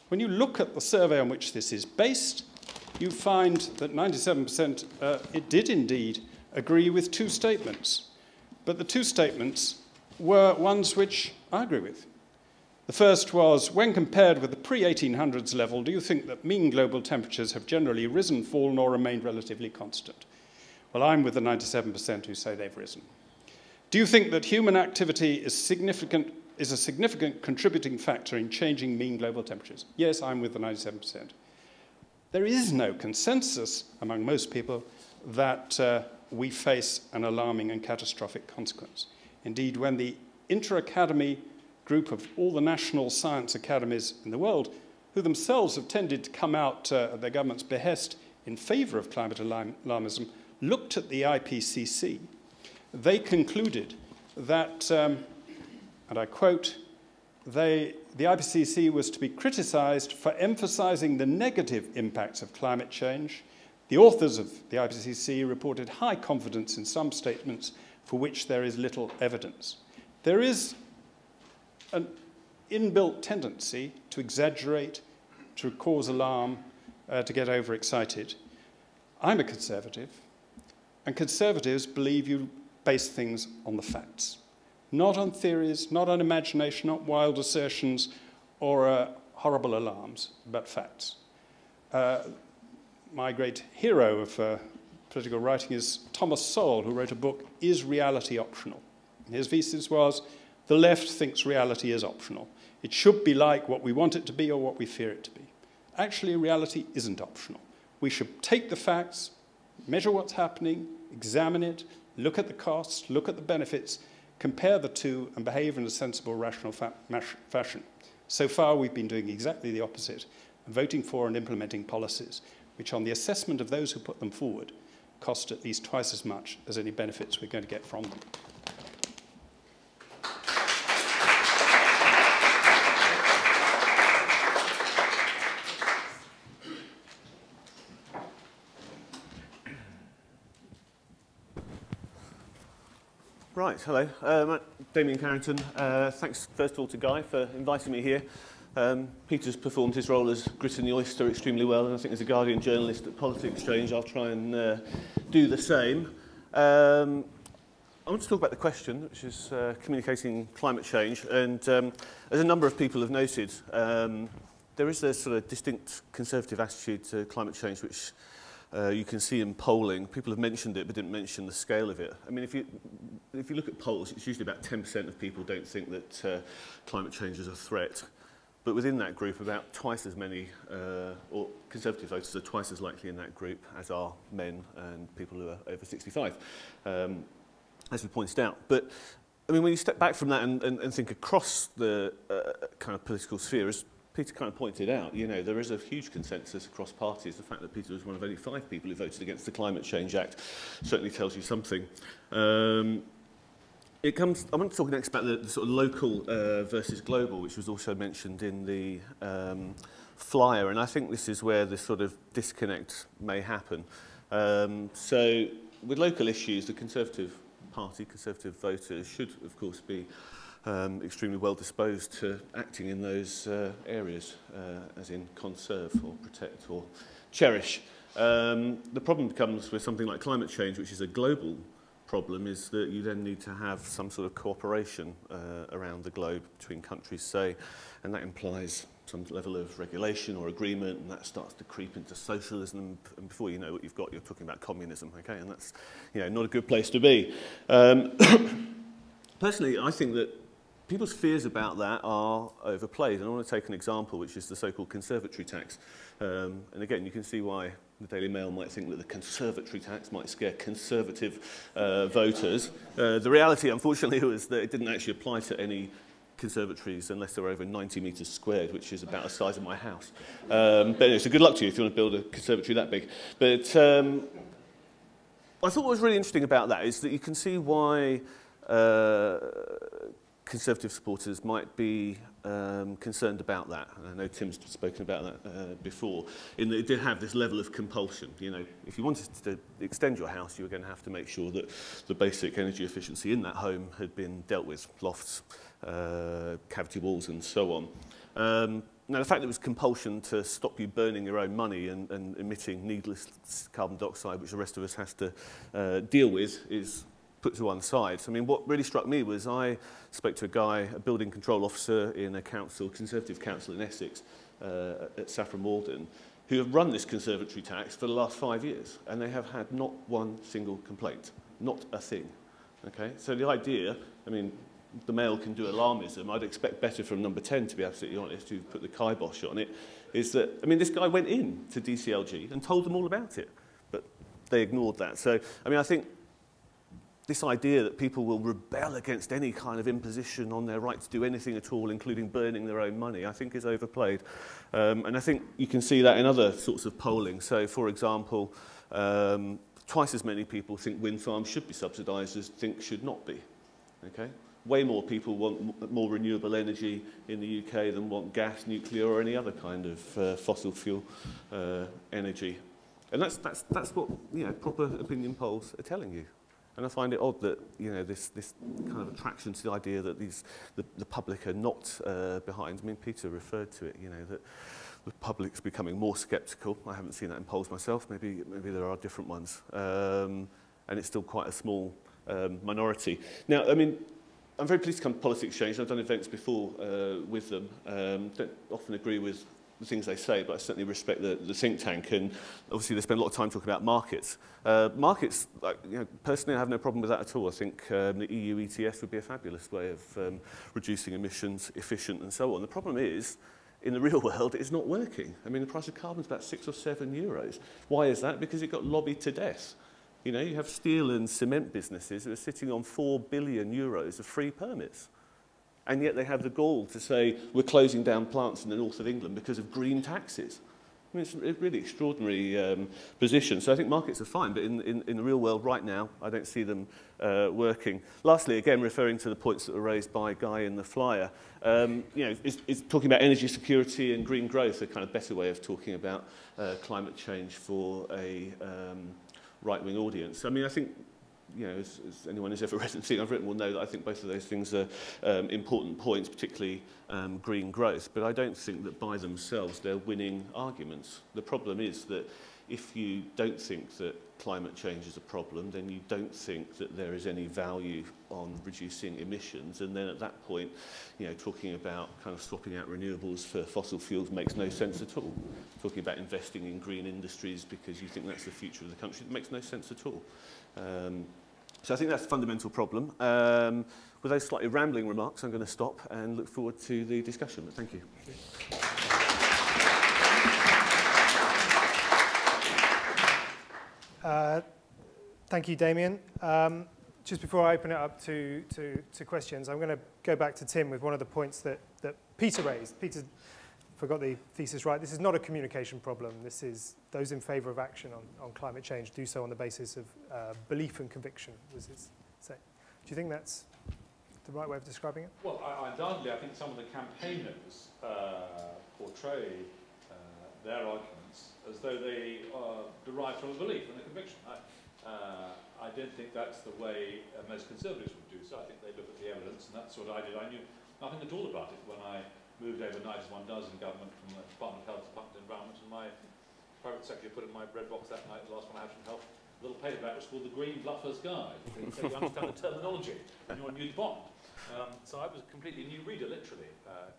When you look at the survey on which this is based, you find that 97% it did indeed agree with two statements. But the two statements were ones which I agree with. The first was, when compared with the pre-1800s level, do you think that mean global temperatures have generally risen, fallen, or remained relatively constant? Well, I'm with the 97% who say they've risen. Do you think that human activity is a significant contributing factor in changing mean global temperatures? Yes, I'm with the 97%. There is no consensus among most people that we face an alarming and catastrophic consequence. Indeed, when the inter-academy group of all the national science academies in the world, who themselves have tended to come out at their government's behest in favor of climate alarmism, looked at the IPCC, they concluded that, and I quote, the IPCC was to be criticised for emphasising the negative impacts of climate change. The authors of the IPCC reported high confidence in some statements for which there is little evidence. There is an inbuilt tendency to exaggerate, to cause alarm, to get overexcited. I'm a conservative, and conservatives believe you base things on the facts. Not on theories, not on imagination, not wild assertions or horrible alarms, but facts. My great hero of political writing is Thomas Sowell, who wrote a book, Is Reality Optional? His thesis was, the left thinks reality is optional. It should be like what we want it to be or what we fear it to be. Actually, reality isn't optional. We should take the facts, measure what's happening, examine it, look at the costs, look at the benefits, compare the two, and behave in a sensible, rational fashion. So far, we've been doing exactly the opposite, and voting for and implementing policies which, on the assessment of those who put them forward, cost at least twice as much as any benefits we're going to get from them. Right, hello. I'm Damien Carrington. Thanks, first of all, to Guy for inviting me here. Peter's performed his role as Grit in the Oyster extremely well, and I think as a Guardian journalist at Politics Exchange, I'll try and do the same. I want to talk about the question, which is communicating climate change, and as a number of people have noted, there is a sort of distinct conservative attitude to climate change, which you can see in polling. People have mentioned it, but didn't mention the scale of it. I mean, if you look at polls, it's usually about 10% of people don't think that climate change is a threat. But within that group, about twice as many, or conservative voters are twice as likely in that group as are men and people who are over 65, as we pointed out. But, I mean, when you step back from that and think across the kind of political sphere, as Peter kind of pointed out, you know, there is a huge consensus across parties. The fact that Peter was one of only 5 people who voted against the Climate Change Act certainly tells you something. I want to talk next about the sort of local versus global, which was also mentioned in the flyer, and I think this is where the sort of disconnect may happen. So with local issues, the Conservative Party, Conservative voters should, of course, be extremely well disposed to acting in those areas, as in conserve or protect or cherish. The problem comes with something like climate change, which is a global problem, is that you then need to have some sort of cooperation around the globe between countries, say, and that implies some level of regulation or agreement, and that starts to creep into socialism, and before you know what you've got, you're talking about communism, okay, and that's, you know, not a good place to be. Personally, I think that people's fears about that are overplayed, and I want to take an example, which is the so-called Conservatory Tax. And again, you can see why the Daily Mail might think that the Conservatory Tax might scare conservative voters. The reality, unfortunately, was that it didn't actually apply to any conservatories unless they were over 90 metres squared, which is about the size of my house. But anyway, so good luck to you if you want to build a conservatory that big. But I thought what was really interesting about that is that you can see why Conservative supporters might be concerned about that. And I know Tim's spoken about that before, in that it did have this level of compulsion. You know, if you wanted to extend your house, you were going to have to make sure that the basic energy efficiency in that home had been dealt with, lofts, cavity walls, and so on. Now, the fact that it was compulsion to stop you burning your own money and emitting needless carbon dioxide, which the rest of us has to deal with, is put to one side. So, I mean, what really struck me was I spoke to a guy, a building control officer in a council, Conservative council in Essex, at Saffron Walden, who have run this conservatory tax for the last 5 years, and they have had not one single complaint, not a thing. Okay, so the idea, I mean, the Mail can do alarmism. I'd expect better from number 10, to be absolutely honest, who put the kibosh on it, is that, I mean, this guy went in to DCLG and told them all about it, but they ignored that. So, I mean, I think this idea that people will rebel against any kind of imposition on their right to do anything at all, including burning their own money, I think is overplayed. And I think you can see that in other sorts of polling. So, for example, twice as many people think wind farms should be subsidised as think should not be. Okay? way more people want more renewable energy in the UK than want gas, nuclear, or any other kind of fossil fuel energy. And that's what, you know, proper opinion polls are telling you. And I find it odd that, you know, this kind of attraction to the idea that the public are not behind. I mean, Peter referred to it, you know, that the public's becoming more sceptical. I haven't seen that in polls myself. Maybe there are different ones. And it's still quite a small minority. Now, I mean, I'm very pleased to come to Policy Exchange. I've done events before with them. Don't often agree with the things they say, but I certainly respect the think tank, and obviously they spend a lot of time talking about markets. Markets, like, you know, personally, I have no problem with that at all. I think the EU ETS would be a fabulous way of reducing emissions, efficient, and so on. The problem is, in the real world, it's not working. I mean, the price of carbon is about €6 or €7. Why is that? Because it got lobbied to death. You know, you have steel and cement businesses that are sitting on €4 billion of free permits. And yet they have the gall to say, we're closing down plants in the north of England because of green taxes. I mean, it's a really extraordinary position. So I think markets are fine, but in the real world right now, I don't see them working. Lastly, again, referring to the points that were raised by Guy in the flyer, you know, is talking about energy security and green growth a kind of better way of talking about climate change for a right-wing audience? I mean, I think, you know, as anyone who's ever read anything I've written will know that I think both of those things are important points, particularly green growth, but I don't think that by themselves they're winning arguments. The problem is that if you don't think that climate change is a problem, then you don't think that there is any value on reducing emissions, and then at that point, you know, talking about kind of swapping out renewables for fossil fuels makes no sense at all. Talking about investing in green industries because you think that's the future of the country, it makes no sense at all. So I think that's the fundamental problem. With those slightly rambling remarks, I'm going to stop and look forward to the discussion. But thank you. Thank you, Damien. Just before I open it up to questions, I'm going to go back to Tim with one of the points that Peter raised. Peter forgot the thesis right. This is not a communication problem. This is those in favour of action on climate change do so on the basis of belief and conviction, was his say. Do you think that's the right way of describing it? Well, undoubtedly, I think some of the campaigners portray their arguments as though they derive from a belief and a conviction. I don't think that's the way most Conservatives would do so. I think they look at the evidence, and that's what I did. I knew nothing at all about it when I moved overnight, as one does in government, from the Department of Health to Department of Environment, and my private secretary put in my bread box that night, the last one I had from Health, a little paperback was called The Green Bluffer's Guide. So you understand the terminology when you're a new bond. So I was a completely new reader, literally,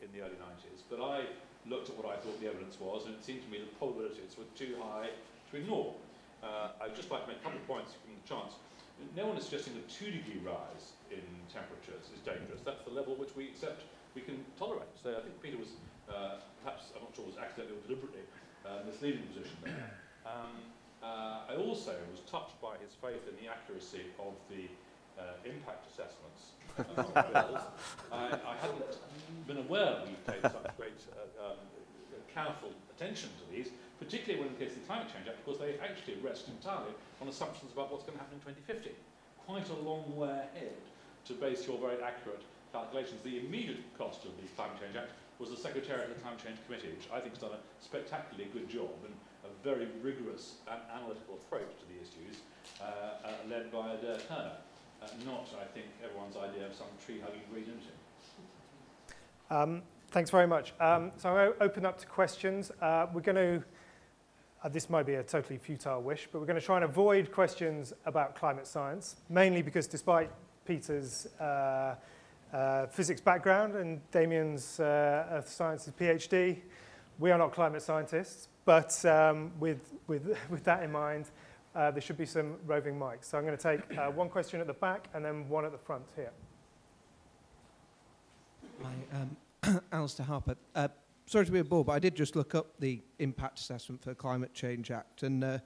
in the early 90s, but I looked at what I thought the evidence was, and it seemed to me the probabilities were too high to ignore. I'd just like to make a couple of points from the chance. No one is suggesting a 2-degree rise in temperatures is dangerous. That's the level which we accept we can tolerate. So I think Peter was, perhaps, I'm not sure, was accidentally or deliberately misleading position there. I also was touched by his faith in the accuracy of the impact assessments on bills. I hadn't been aware we paid such great careful attention to these, particularly when in the case of the Climate Change Act, because they actually rest entirely on assumptions about what's going to happen in 2050. Quite a long way ahead to base your very accurate calculations. The immediate cost of the Climate Change Act was the Secretariat of the Climate Change Committee, which I think has done a spectacularly good job and a very rigorous and analytical approach to the issues, led by Adair Turner. Not, I think, everyone's idea of some tree-hugging green unity. Thanks very much. So I'm going to open up to questions. We're going to, this might be a totally futile wish, but we're going to try and avoid questions about climate science, mainly because despite Peter's physics background and Damien's earth sciences PhD, we are not climate scientists, but with that in mind, there should be some roving mics. So I'm going to take one question at the back and then one at the front here. Hi, Alistair Harper. Sorry to be a bore, but I did just look up the impact assessment for the Climate Change Act, and the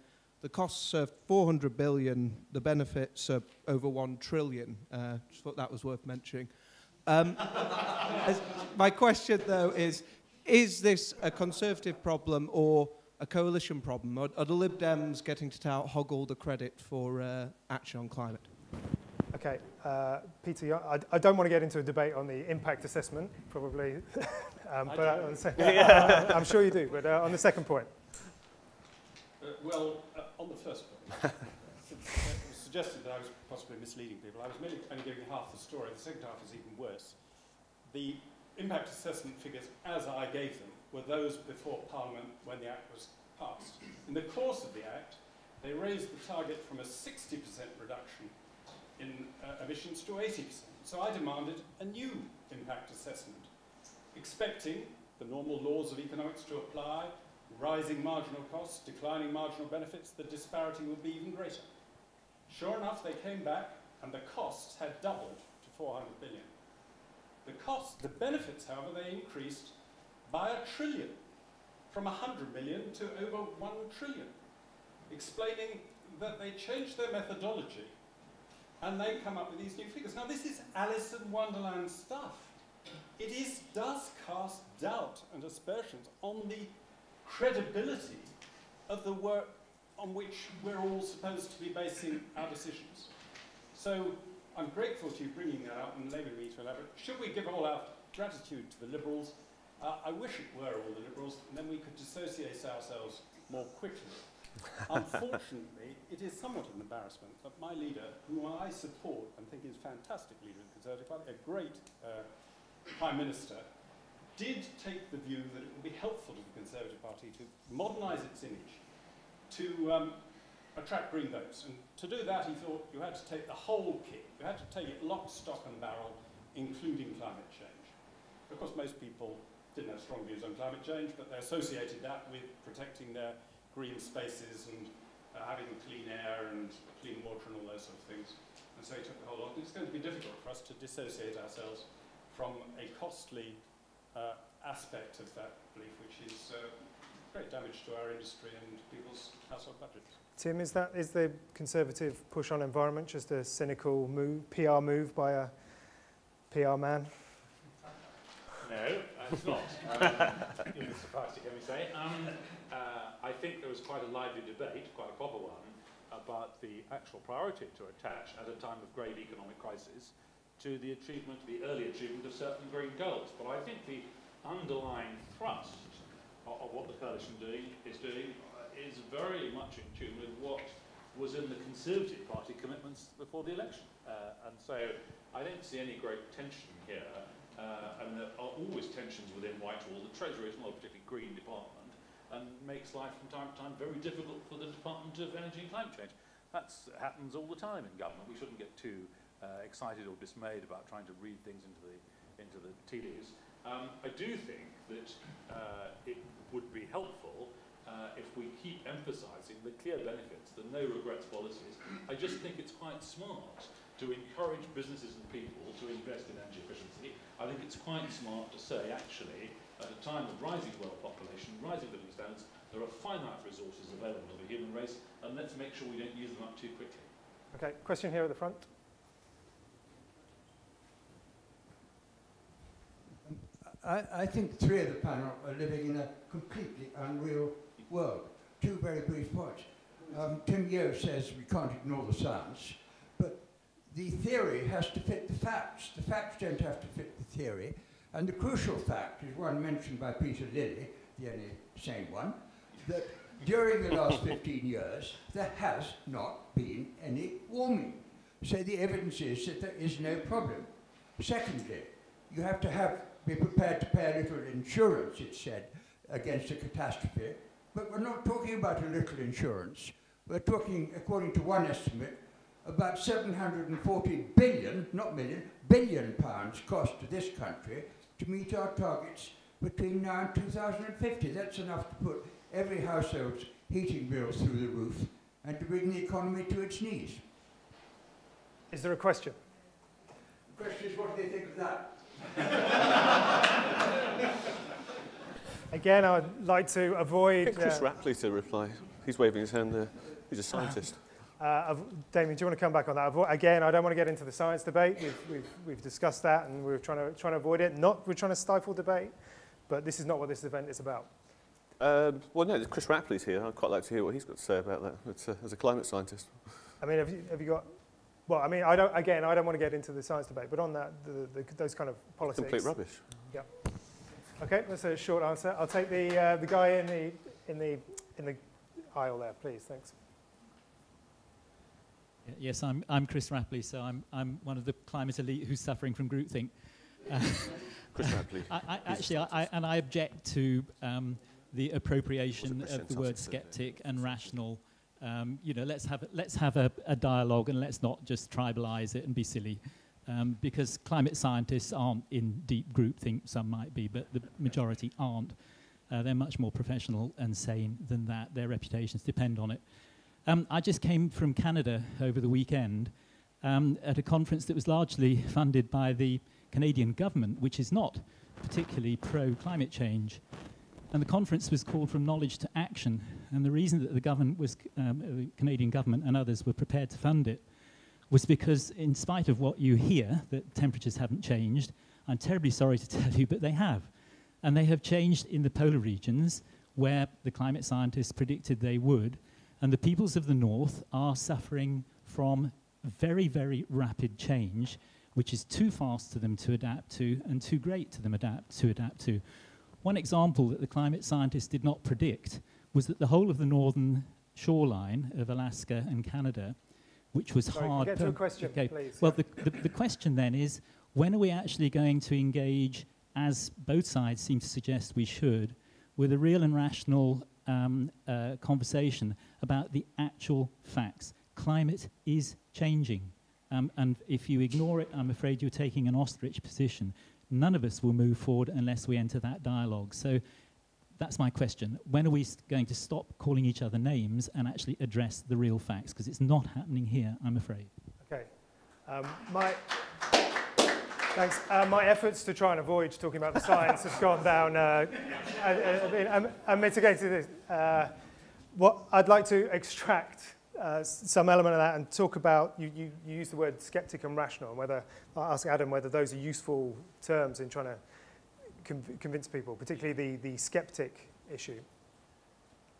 costs are 400 billion, the benefits are over 1 trillion. Just thought that was worth mentioning. My question, though, is this a Conservative problem or a coalition problem? Are the Lib Dems getting to hog all the credit for action on climate? Okay, Peter, I don't want to get into a debate on the impact assessment, probably, I'm sure you do, but on the second point. On the first point, it was suggested that I was possibly misleading people. I was merely only giving half the story. The second half is even worse. The impact assessment figures, as I gave them, were those before Parliament when the Act was passed. In the course of the Act, they raised the target from a 60% reduction in emissions to 80%. So I demanded a new impact assessment, expecting the normal laws of economics to apply, rising marginal costs, declining marginal benefits, the disparity would be even greater. Sure enough, they came back and the costs had doubled to 400 billion. The benefits, however, they increased by $1 trillion, from 100 million to over 1 trillion, explaining that they changed their methodology and they come up with these new figures. Now, this is Alice in Wonderland stuff. It does cast doubt and aspersions on the credibility of the work on which we're all supposed to be basing our decisions. So I'm grateful to you bringing that up and enabling me to elaborate. Should we give all our gratitude to the Liberals? I wish it were all the Liberals, and then we could dissociate ourselves more quickly. Unfortunately, it is somewhat an embarrassment that my leader, whom I support and think is a fantastic leader of the Conservative Party, a great Prime Minister, did take the view that it would be helpful to the Conservative Party to modernise its image, to attract green votes. And to do that, he thought you had to take the whole kit. You had to take it lock, stock and barrel, including climate change. Of course, most people didn't have strong views on climate change, but they associated that with protecting their green spaces and having clean air and clean water and all those sort of things. And so he took the whole lot. It's going to be difficult for us to dissociate ourselves from a costly aspect of that belief, which is great damage to our industry and people's household budgets. Tim, is the Conservative push on environment just a cynical PR move by a PR man? No, it's not. You'll be surprised to hear me say. I think there was quite a lively debate, quite a proper one, about the actual priority to attach at a time of grave economic crisis to the early achievement of certain green goals. But I think the underlying thrust of what the coalition is doing is very much in tune with what was in the Conservative Party commitments before the election. And so I don't see any great tension here. And there are always tensions within Whitehall. The Treasury is not a particularly green department and makes life from time to time very difficult for the Department of Energy and Climate Change. That happens all the time in government. We shouldn't get too excited or dismayed about trying to read things into the tea leaves. I do think that it would be helpful if we keep emphasising the clear benefits, the no-regrets policies. I just think it's quite smart to encourage businesses and people to invest in energy efficiency. I think it's quite smart to say, actually, at a time of rising world population, rising living standards, there are finite resources available to the human race, and let's make sure we don't use them up too quickly. Okay, question here at the front. I think three of the panel are living in a completely unreal world. Two very brief points. Tim Yeo says we can't ignore the science, but the theory has to fit the facts. The facts don't have to fit the theory. And the crucial fact is one mentioned by Peter Lilly, the only sane one, that during the last 15 years, there has not been any warming. So the evidence is that there is no problem. Secondly, you have to be prepared to pay a little insurance, it's said, against a catastrophe. But we're not talking about a little insurance. We're talking, according to one estimate, about 740 billion, not million, billion pounds cost to this country to meet our targets between now and 2050. That's enough to put every household's heating bills through the roof and to bring the economy to its knees. Is there a question? The question is, what do they think of that? Again, I'd like to avoid... Get Chris Rapley to reply. He's waving his hand there. He's a scientist. Damien, do you want to come back on that? Again, I don't want to get into the science debate. We've discussed that, and we're trying to avoid it. We're trying to stifle debate, but this is not what this event is about. Well, no, Chris Rapley's here. I'd quite like to hear what he's got to say about that as a climate scientist. I mean, have you got... Well, I mean, I don't want to get into the science debate, but on that, those kind of politics. Complete rubbish. Yeah. Okay, that's a short answer. I'll take the guy in the aisle there, please. Thanks. Yes, I'm Chris Rapley, so I'm one of the climate elite who's suffering from groupthink. Chris Rapley. I object to the appropriation of the word skeptic and rational. Let's have a dialogue and let's not just tribalize it and be silly, because climate scientists aren't in deep groupthink. Some might be, but the majority aren't. They're much more professional and sane than that. Their reputations depend on it. I just came from Canada over the weekend at a conference that was largely funded by the Canadian government, which is not particularly pro-climate change. And the conference was called From Knowledge to Action. And the reason that the government was, the Canadian government and others were prepared to fund it was because, in spite of what you hear, that temperatures haven't changed, I'm terribly sorry to tell you, but they have. And they have changed in the polar regions where the climate scientists predicted they would. And the peoples of the north are suffering from very, very rapid change, which is too fast for them to adapt to and too great to them to adapt to. One example that the climate scientists did not predict was that the whole of the northern shoreline of Alaska and Canada, which was hard... Get to a question, please. Well, the question then is, when are we actually going to engage, as both sides seem to suggest we should, with a real and rational conversation about the actual facts? Climate is changing. And if you ignore it, I'm afraid you're taking an ostrich position. None of us will move forward unless we enter that dialogue. So that's my question. When are we going to stop calling each other names and actually address the real facts? Because it's not happening here, I'm afraid. Okay. Thanks. My efforts to try and avoid talking about the science has gone down. I'm mitigating this. What I'd like to extract some element of that and talk about, you use the word skeptic and rational, and whether, I'll ask Adam whether those are useful terms in trying to convince people, particularly the skeptic issue.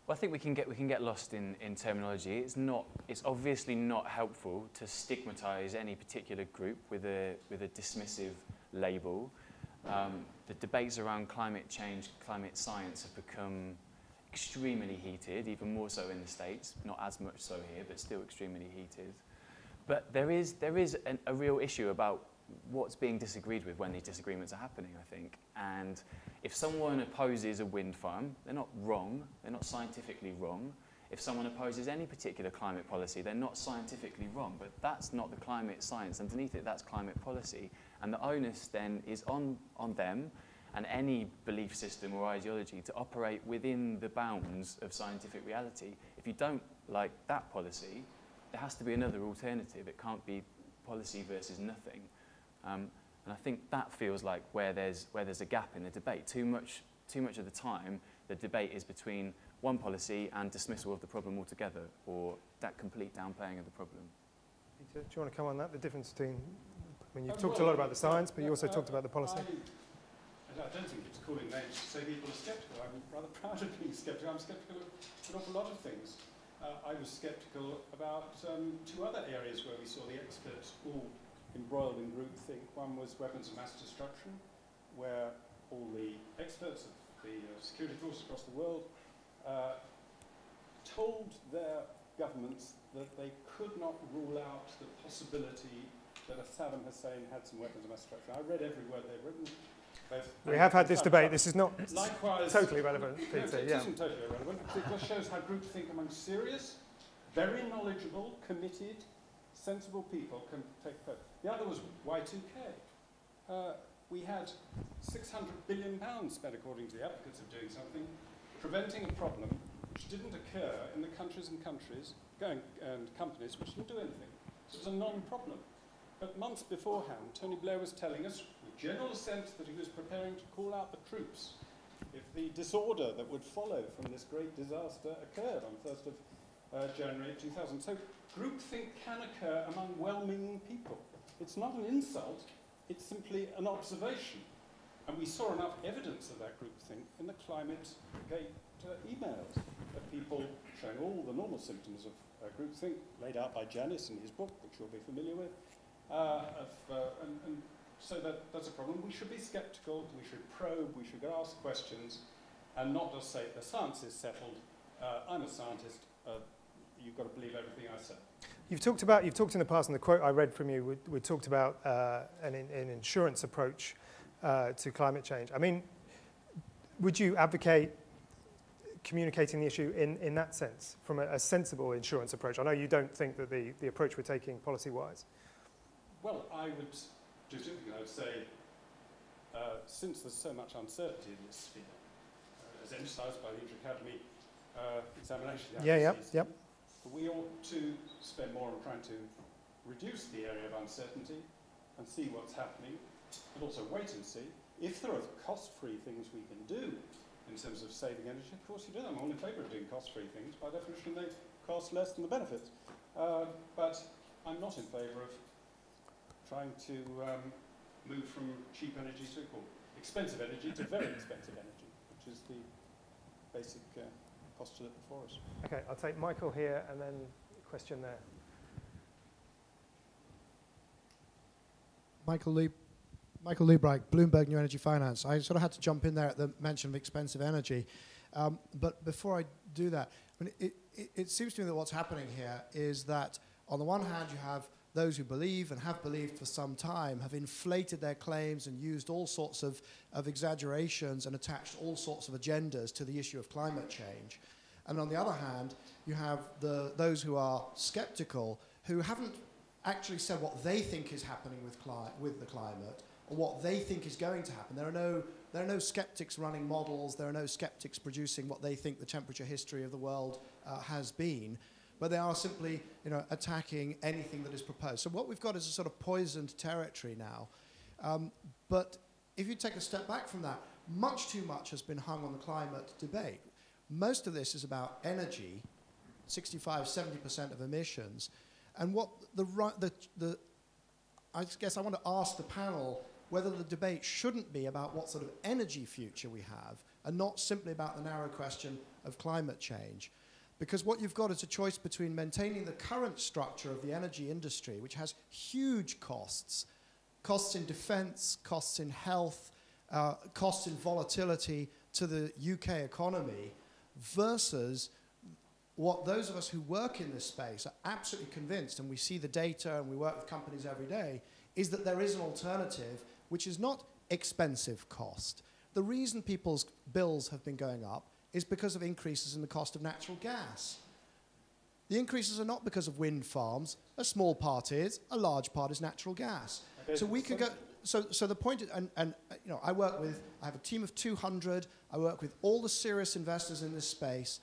Well, I think we can get lost in terminology. It's obviously not helpful to stigmatise any particular group with a dismissive label. The debates around climate change, climate science have become extremely heated, even more so in the States, not as much so here, but still extremely heated. But there is a real issue about what's being disagreed with when these disagreements are happening, I think. And if someone opposes a wind farm, they're not wrong, they're not scientifically wrong. If someone opposes any particular climate policy, they're not scientifically wrong, but that's not the climate science underneath it, that's climate policy. And the onus then is on them and any belief system or ideology to operate within the bounds of scientific reality. If you don't like that policy, there has to be another alternative. It can't be policy versus nothing. And I think that feels like where there's a gap in the debate. Too much of the time, the debate is between one policy and dismissal of the problem altogether, or that complete downplaying of the problem. Peter, do you want to come on that? The difference between, I mean, you've talked a lot about the science, but you also talked about the policy. I don't think it's calling names to say people are sceptical. I'm rather proud of being sceptical. I'm sceptical of an awful lot of things. I was sceptical about two other areas where we saw the experts all embroiled in groupthink. One was weapons of mass destruction, where all the experts of the security forces across the world told their governments that they could not rule out the possibility that Saddam Hussein had some weapons of mass destruction. I read every word they've written. We have had this debate. This is not likewise, totally relevant, Peter. No, it isn't totally irrelevant. It just shows how groupthink among serious, very knowledgeable, committed, sensible people can take part. The other was Y2K. We had £600 billion spent, according to the advocates of doing something, preventing a problem which didn't occur in the countries and companies which didn't do anything. So it was a non-problem. But months beforehand, Tony Blair was telling us, with general assent, that he was preparing to call out the troops if the disorder that would follow from this great disaster occurred on 1st of January 2000. So groupthink can occur among well-meaning people. It's not an insult, it's simply an observation. And we saw enough evidence of that groupthink in the climate gate emails of people showing all the normal symptoms of groupthink laid out by Janis in his book, which you'll be familiar with. And so that's a problem. We should be sceptical, we should probe, we should ask questions, and not just say, the science is settled, I'm a scientist, you've got to believe everything I say. You've talked in the past, and the quote I read from you, we talked about an insurance approach to climate change. I mean, would you advocate communicating the issue in that sense, from a sensible insurance approach? I know you don't think that the approach we're taking policy-wise. Well, I would do something. I would say, since there's so much uncertainty in this sphere, as emphasised by the Inter-Academy examination, we ought to spend more on trying to reduce the area of uncertainty and see what's happening, but also wait and see. If there are cost-free things we can do in terms of saving energy, of course you do. I'm all in favour of doing cost-free things. By definition, they cost less than the benefits. But I'm not in favour of trying to move from cheap energy to expensive energy to very expensive energy, which is the basic postulate before us. Okay, I'll take Michael here and then a question there. Michael Liebright, Bloomberg New Energy Finance. I sort of had to jump in there at the mention of expensive energy. But before I do that, I mean, it seems to me that what's happening here is that on the one hand you have those who believe and have believed for some time have inflated their claims and used all sorts of exaggerations and attached all sorts of agendas to the issue of climate change. And on the other hand, you have those who are skeptical who haven't actually said what they think is happening with the climate or what they think is going to happen. There are no skeptics running models. There are no skeptics producing what they think the temperature history of the world has been. But they are simply, attacking anything that is proposed. So what we've got is a sort of poisoned territory now. But if you take a step back from that, much too much has been hung on the climate debate. Most of this is about energy, 65–70% of emissions. And what I guess I want to ask the panel whether the debate shouldn't be about what sort of energy future we have and not simply about the narrow question of climate change. Because what you've got is a choice between maintaining the current structure of the energy industry, which has huge costs in defence, costs in health, costs in volatility to the UK economy, versus what those of us who work in this space are absolutely convinced, and we see the data and we work with companies every day, is that there is an alternative which is not expensive cost. The reason people's bills have been going up is because of increases in the cost of natural gas. The increases are not because of wind farms. A small part is, a large part is natural gas. Okay, so we could go. So the point is, I work with. I have a team of 200. I work with all the serious investors in this space.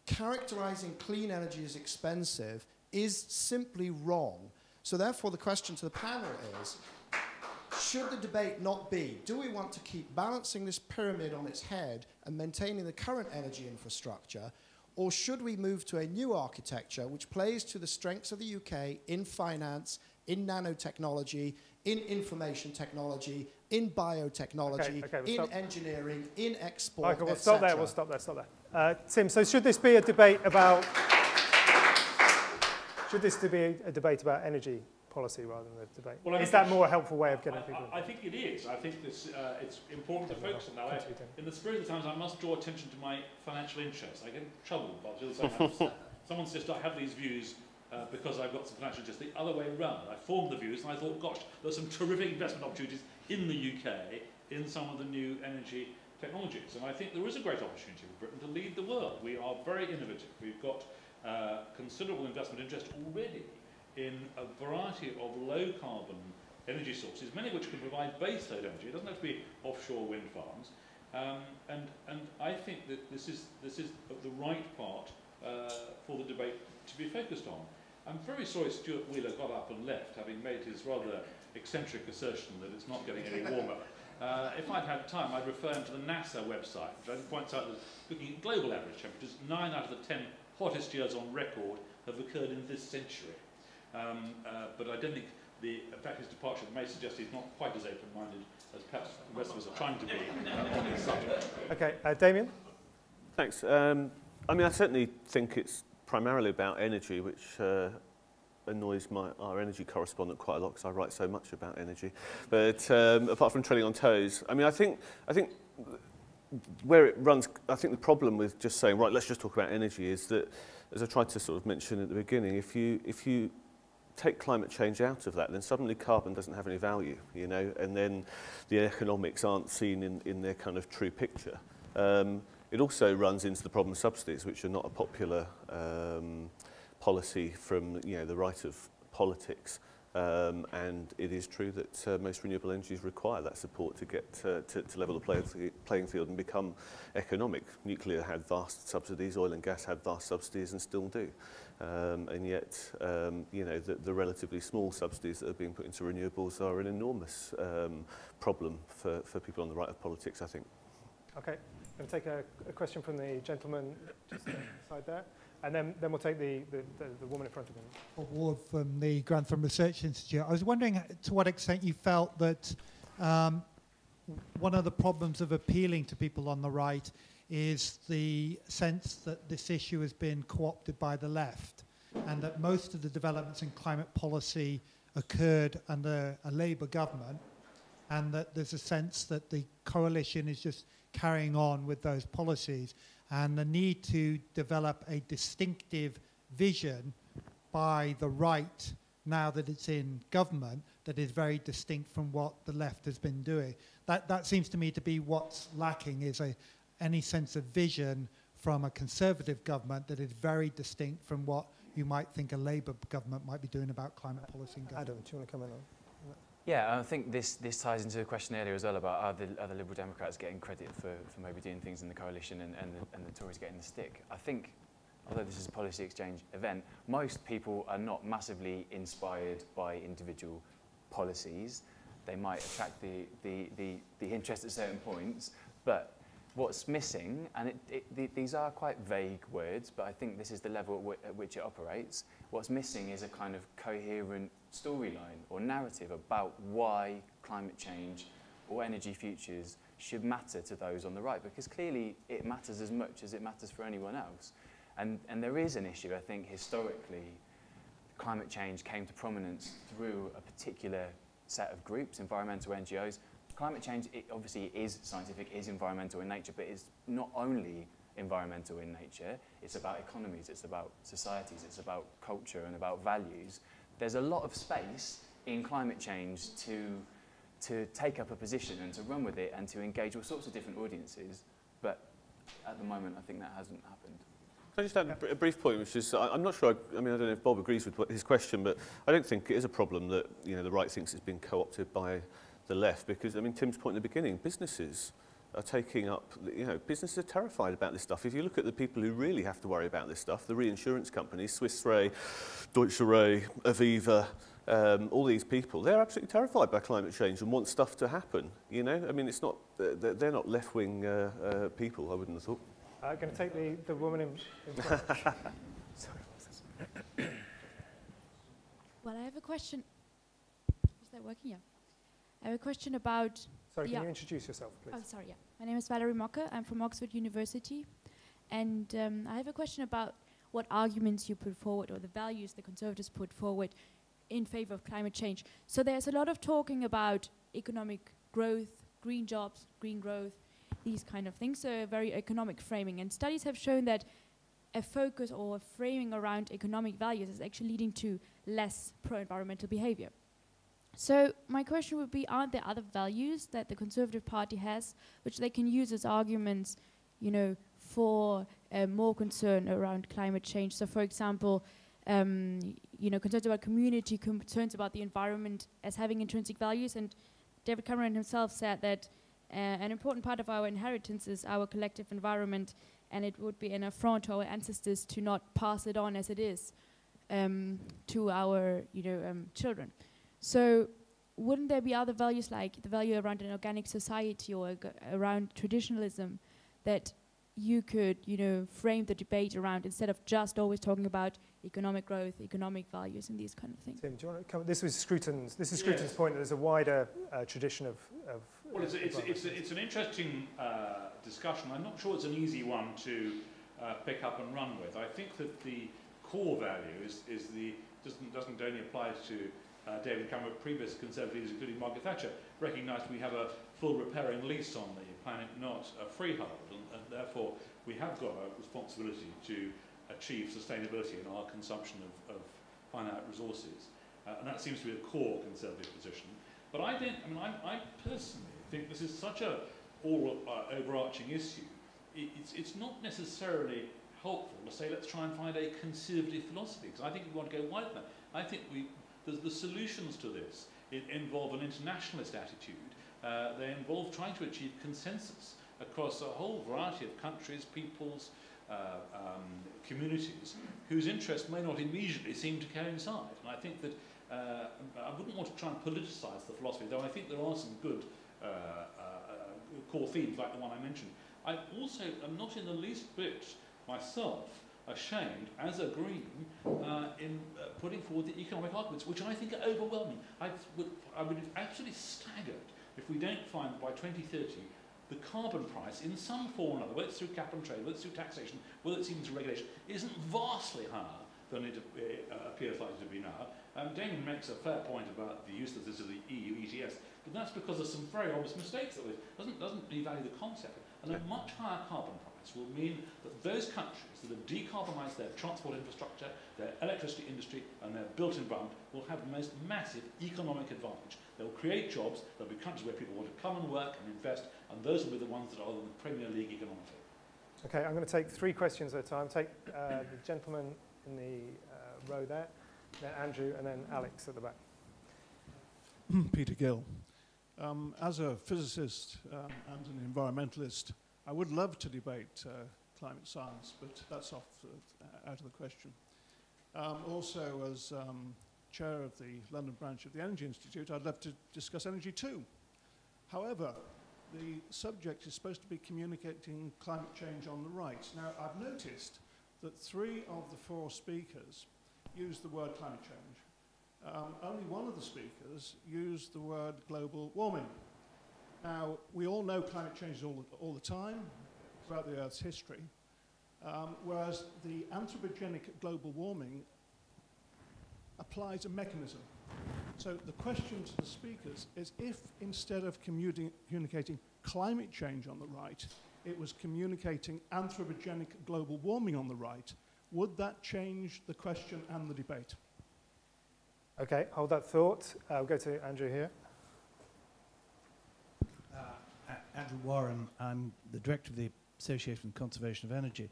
Characterizing clean energy as expensive is simply wrong. So therefore, the question to the panel is: should the debate not be, do we want to keep balancing this pyramid on its head and maintaining the current energy infrastructure, or should we move to a new architecture which plays to the strengths of the UK in finance, in nanotechnology, in information technology, in biotechnology, in engineering, in export, Michael, we'll stop there. Tim, so should this be a debate about energy policy rather than a debate? Well, is that more a helpful way of getting people? I think it is. I think this, it's important to focus on that. In the spirit of the times, I must draw attention to my financial interests. I get in trouble by someone says, I have these views because I've got some financial interests. The other way around. I formed the views and I thought, gosh, there's some terrific investment opportunities in the UK in some of the new energy technologies. And I think there is a great opportunity for Britain to lead the world. We are very innovative. We've got considerable investment interest already in a variety of low-carbon energy sources, many of which can provide baseload energy. It doesn't have to be offshore wind farms. And I think that this is the right part for the debate to be focused on. I'm very sorry Stuart Wheeler got up and left, having made his rather eccentric assertion that it's not getting any warmer. If I'd had time, I'd refer him to the NASA website, which points out that looking at global average temperatures, 9 out of the 10 hottest years on record have occurred in this century. But I don't think the fact his departure may suggest he's not quite as open-minded as perhaps the rest of us are trying to be on this subject. Okay, Damien? Thanks. I mean, I certainly think it's primarily about energy, which annoys our energy correspondent quite a lot because I write so much about energy. But apart from treading on toes, I mean, I think where it runs, I think the problem with just saying, right, let's just talk about energy is that, as I tried to sort of mention at the beginning, if you take climate change out of that, then suddenly carbon doesn't have any value, you know, and then the economics aren't seen in their kind of true picture. It also runs into the problem of subsidies, which are not a popular policy from, you know, the right of politics. And it is true that most renewable energies require that support to get to level the playing field and become economic. Nuclear had vast subsidies, oil and gas had vast subsidies and still do. And yet, you know, the relatively small subsidies that are being put into renewables are an enormous problem for people on the right of politics, I think. Okay, I'm going to take a question from the gentleman just beside there. And then we'll take the woman in front of him. Ward from the Grantham Research Institute. I was wondering to what extent you felt that one of the problems of appealing to people on the right is the sense that this issue has been co-opted by the left, and that most of the developments in climate policy occurred under a Labour government, and that there's a sense that the coalition is just carrying on with those policies, and the need to develop a distinctive vision by the right, now that it's in government, that is very distinct from what the left has been doing. That seems to me to be what's lacking, is any sense of vision from a Conservative government that is very distinct from what you might think a Labour government might be doing about climate policy. Adam, do you want to come in on? Yeah, I think this ties into the question earlier as well about are the Liberal Democrats getting credit for maybe doing things in the coalition and the Tories getting the stick. I think, although this is a policy exchange event, most people are not massively inspired by individual policies. They might attract the interest at certain points, but what's missing, and these are quite vague words, but I think this is the level at which it operates. What's missing is a kind of coherent storyline or narrative about why climate change or energy futures should matter to those on the right, because clearly it matters as much as it matters for anyone else. And there is an issue, I think, historically, climate change came to prominence through a particular set of groups, environmental NGOs. Climate change, it obviously is scientific, is environmental in nature, but it's not only environmental in nature. It's about economies, it's about societies, it's about culture and about values. There's a lot of space in climate change to take up a position and to run with it and to engage all sorts of different audiences, but at the moment I think that hasn't happened. Can I just add a brief point, which is, I'm not sure, I mean, I don't know if Bob agrees with his question, but I don't think it is a problem that, you know, the right thinks it's been co-opted by the left, because, I mean, Tim's point in the beginning, businesses are taking up, you know, businesses are terrified about this stuff. If you look at the people who really have to worry about this stuff, the reinsurance companies, Swiss Re, Deutsche Re, Aviva, all these people, they're absolutely terrified by climate change and want stuff to happen, you know? I mean, it's not, they're not left-wing people, I wouldn't have thought. I'm going to take the woman in front. Sorry. Well, I have a question. Is that working? Yeah. I have a question about... Sorry, can you introduce yourself, please? Oh, sorry, yeah. My name is Valerie Mocker. I'm from Oxford University. And I have a question about what arguments you put forward, or the values the Conservatives put forward in favor of climate change. So there's a lot of talking about economic growth, green jobs, green growth, these kind of things, so a very economic framing. And studies have shown that a focus or a framing around economic values is actually leading to less pro-environmental behavior. So my question would be, aren't there other values that the Conservative Party has which they can use as arguments, you know, for more concern around climate change? So for example, you know, concerns about community, concerns about the environment as having intrinsic values. And David Cameron himself said that an important part of our inheritance is our collective environment, and it would be an affront to our ancestors to not pass it on as it is to our, you know, children. So wouldn't there be other values, like the value around an organic society or around traditionalism, that you could, you know, frame the debate around, instead of just always talking about economic growth, economic values, and these kind of things? Tim, do you want to come? This was Scruton's point that there's a wider tradition of well, it's an interesting discussion. I'm not sure it's an easy one to pick up and run with. I think that the core value doesn't only apply to David Cameron, but previous Conservative leaders, including Margaret Thatcher, recognised we have a full repairing lease on the planet, not a freehold, and therefore we have got a responsibility to achieve sustainability in our consumption of finite resources. And that seems to be a core Conservative position. But I personally think this is such a overarching issue. It's not necessarily helpful to say, let's try and find a conservative philosophy, because I think we want to go wider than that. I think the solutions to this involve an internationalist attitude. They involve trying to achieve consensus across a whole variety of countries, peoples, communities, whose interests may not immediately seem to coincide. And I think that I wouldn't want to try and politicise the philosophy, though I think there are some good core themes, like the one I mentioned. I also am not in the least bit myself ashamed, as a Green, in putting forward the economic arguments, which I think are overwhelming. I would be absolutely staggered if we don't find by 2030 the carbon price, in some form or another, whether it's through cap and trade, whether it's through taxation, whether it's even through regulation, isn't vastly higher than it appears likely to be now. Damon makes a fair point about the uselessness of the EU ETS, but that's because of some very obvious mistakes that doesn't devalue the concept. And a much higher carbon price will mean that those countries that have decarbonised their transport infrastructure, their electricity industry, and their built environment will have the most massive economic advantage. They will create jobs. There will be countries where people want to come and work and invest, and those will be the ones that are in the Premier League economically. Okay, I'm going to take 3 questions at a time. Take the gentleman in the row there, then Andrew, and then Alex at the back. Peter Gill. As a physicist and an environmentalist, I would love to debate climate science, but that's out of the question. Also, as chair of the London branch of the Energy Institute, I'd love to discuss energy too. However, the subject is supposed to be communicating climate change on the right. Now, I've noticed that 3 of the 4 speakers used the word climate change. Only one of the speakers used the word global warming. Now, we all know climate changes all the time throughout the Earth's history, whereas the anthropogenic global warming applies a mechanism. So the question to the speakers is, if instead of communicating climate change on the right, it was communicating anthropogenic global warming on the right, would that change the question and the debate? Okay, hold that thought. I'll go to Andrew here. Andrew Warren, I'm the director of the Association for Conservation of Energy,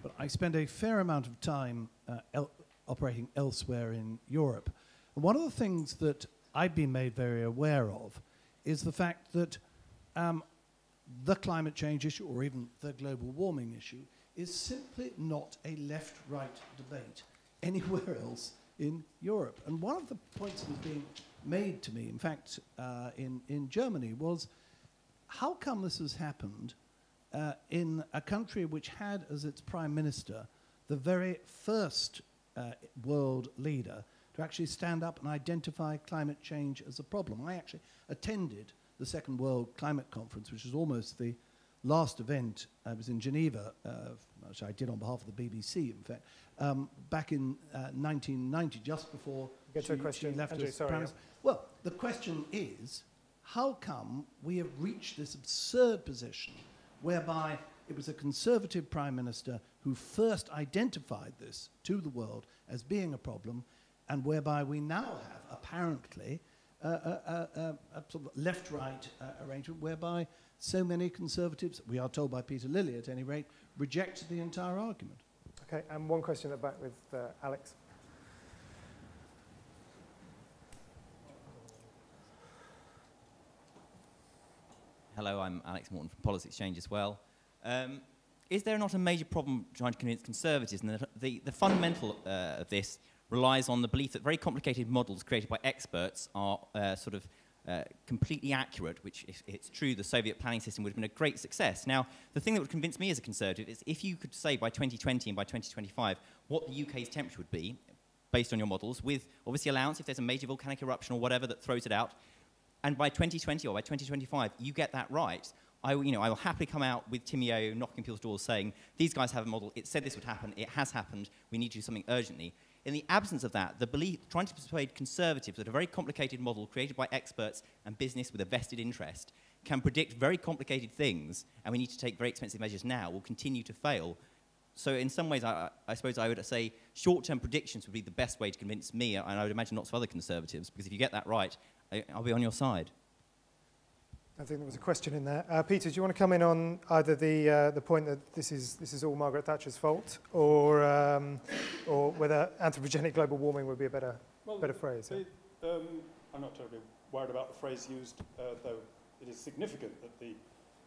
but I spend a fair amount of time operating elsewhere in Europe. And one of the things that I've been made very aware of is the fact that the climate change issue, or even the global warming issue, is simply not a left-right debate anywhere else in Europe. And one of the points that was being made to me, in fact, in Germany, was how come this has happened in a country which had as its prime minister the very first world leader to actually stand up and identify climate change as a problem. I actually attended the Second World Climate Conference, which was almost the last event. I was in Geneva, which I did on behalf of the BBC, in fact, back in 1990, just before she left Andrew, as sorry, prime minister. Well, the question is, how come we have reached this absurd position whereby it was a Conservative Prime Minister who first identified this to the world as being a problem, and whereby we now have, apparently, a sort of left-right arrangement whereby so many Conservatives, we are told by Peter Lilly at any rate, reject the entire argument. Okay, and one question at the back with Alex. Hello, I'm Alex Morton from Policy Exchange as well. Is there not a major problem trying to convince Conservatives? And the fundamental of this relies on the belief that very complicated models created by experts are completely accurate, which, if it's true, the Soviet planning system would have been a great success. Now, the thing that would convince me as a Conservative is if you could say by 2020 and by 2025 what the UK's temperature would be, based on your models, with obviously allowance if there's a major volcanic eruption or whatever that throws it out, and by 2020 or by 2025 you get that right, I will happily come out with Timio knocking people's doors saying, these guys have a model, it said this would happen, it has happened, we need to do something urgently. In the absence of that, the belief, trying to persuade conservatives that a very complicated model created by experts and business with a vested interest can predict very complicated things, and we need to take very expensive measures now, will continue to fail. So in some ways, I suppose I would say short-term predictions would be the best way to convince me, and I would imagine lots of other conservatives, because if you get that right, I'll be on your side. I think there was a question in there. Peter, do you want to come in on either the point that this is all Margaret Thatcher's fault, or whether anthropogenic global warming would be a better phrase? I'm not terribly worried about the phrase used, though it is significant that the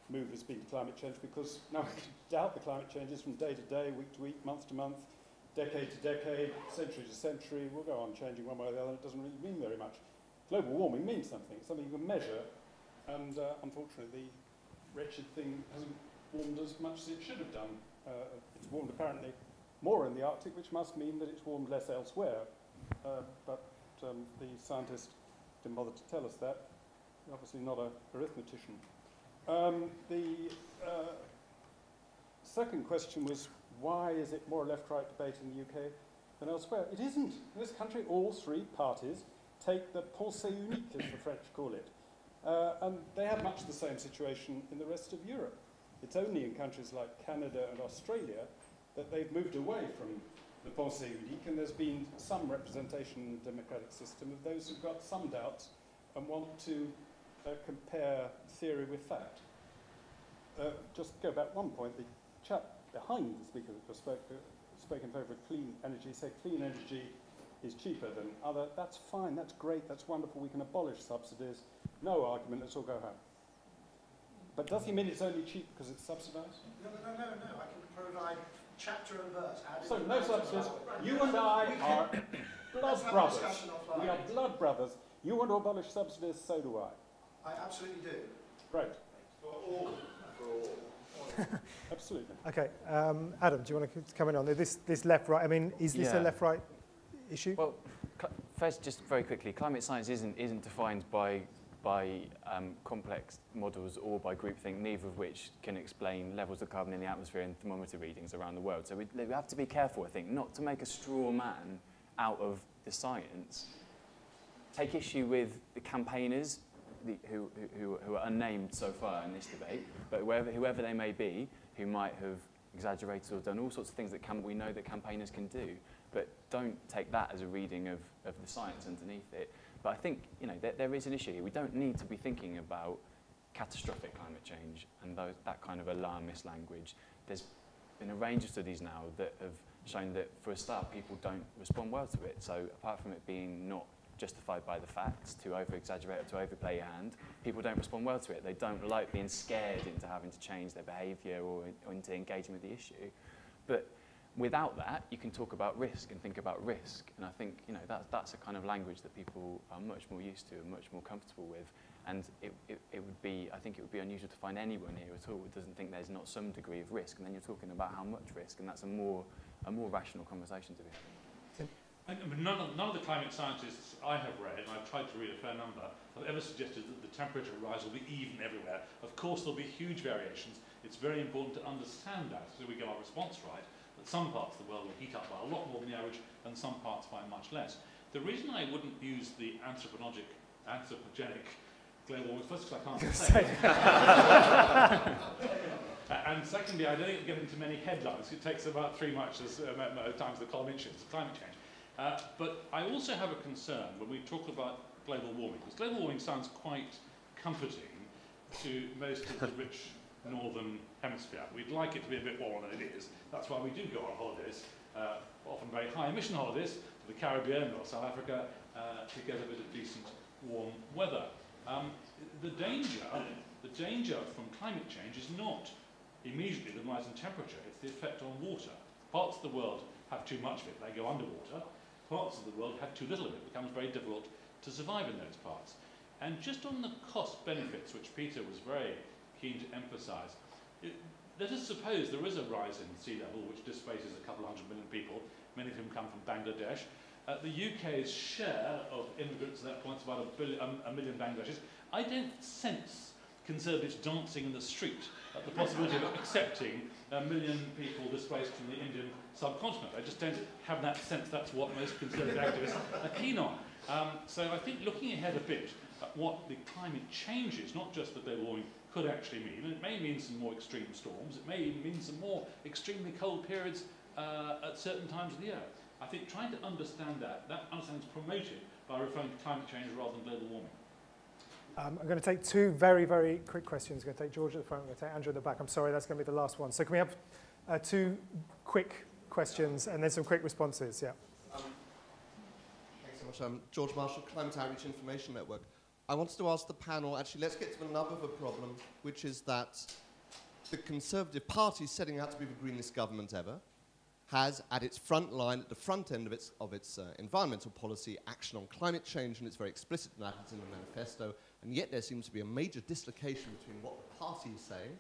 move has been to climate change, because now we can doubt the climate changes from day to day, week to week, month to month, decade to decade, century to century. We'll go on changing one way or the other. It doesn't really mean very much. Global warming means something. It's something you can measure. And unfortunately, the wretched thing hasn't warmed as much as it should have done. It's warmed apparently more in the Arctic, which must mean that it's warmed less elsewhere. But the scientist didn't bother to tell us that. He's obviously not an arithmetician. The second question was, why is it more left-right debate in the UK than elsewhere? It isn't. In this country, all three parties take the pensée unique, as the French call it. And they have much the same situation in the rest of Europe. It's only in countries like Canada and Australia that they've moved away from the pensée unique, and there's been some representation in the democratic system of those who've got some doubts and want to compare theory with fact. Just go back one point, the chap behind the speaker that just spoke in favour of clean energy said clean energy is cheaper than other. That's fine, that's great, that's wonderful, we can abolish subsidies. No argument, let's all go home. But does he mean it's only cheap because it's subsidised? No, I can provide chapter and verse. So no subsidies. You and I are blood brothers. We are blood brothers. You want to abolish subsidies, so do I. I absolutely do. Great. For all. Absolutely. Okay, Adam, do you want to come in on this left-right? I mean, is this a left-right issue? Well, first, just very quickly, climate science isn't defined by complex models or by groupthink, neither of which can explain levels of carbon in the atmosphere and thermometer readings around the world. So we have to be careful, I think, not to make a straw man out of the science. Take issue with the campaigners who are unnamed so far in this debate, but whoever they may be, who might have exaggerated or done all sorts of things that we know that campaigners can do, but don't take that as a reading of the science underneath it. But I think there is an issue here. We don't need to be thinking about catastrophic climate change and that kind of alarmist language. There's been a range of studies now that have shown that, for a start, people don't respond well to it. So apart from it being not justified by the facts, to over-exaggerate or to overplay your hand, people don't respond well to it. They don't like being scared into having to change their behaviour or into engaging with the issue. But without that, you can talk about risk and think about risk. And I think that's a kind of language that people are much more used to and much more comfortable with. And I think it would be unusual to find anyone here at all who doesn't think there's not some degree of risk. And then you're talking about how much risk, and that's a more rational conversation to be having. None of the climate scientists I have read, and I've tried to read a fair number, have ever suggested that the temperature rise will be even everywhere. Of course, there'll be huge variations. It's very important to understand that so we get our response right. That some parts of the world will heat up by a lot more than the average, and some parts by much less. The reason I wouldn't use the anthropogenic global warming, first because I can't say it. And secondly, I don't think it'll get into many headlines. It takes about 3 times the climate change. But I also have a concern when we talk about global warming, because global warming sounds quite comforting to most of the rich northern hemisphere. We'd like it to be a bit warmer than it is. That's why we do go on holidays, often very high emission holidays, to the Caribbean or South Africa to get a bit of decent warm weather. The danger from climate change is not immediately the rise in temperature, it's the effect on water. Parts of the world have too much of it, they go underwater. Parts of the world have too little of it, it becomes very difficult to survive in those parts. And just on the cost benefits, which Peter was very keen to emphasise, let us suppose there is a rise in sea level which displaces a couple 100 million people, many of whom come from Bangladesh. The UK's share of immigrants at that point is about a million Bangladeshis. I don't sense Conservatives dancing in the street at the possibility of accepting 1 million people displaced from the Indian subcontinent. I just don't have that sense that's what most Conservative activists are keen on. So I think looking ahead a bit at what the climate changes, not just the global warming, could actually mean, and it may mean some more extreme storms, it may even mean some more extremely cold periods at certain times of the year. I think trying to understand that understanding is promoted by referring to climate change rather than global warming. I'm going to take two very, very quick questions. I'm going to take George at the front, I'm going to take Andrew at the back. I'm sorry, that's going to be the last one. So can we have two quick questions and then some quick responses? Yeah. Thanks so much. I'm George Marshall, Climate Outreach Information Network. I wanted to ask the panel, actually, let's get to the nub of a problem, which is that the Conservative Party, setting out to be the greenest government ever, has at its front line, at the front end of its environmental policy, action on climate change, and it's very explicit in that, it's in the manifesto, and yet there seems to be a major dislocation between what the party is saying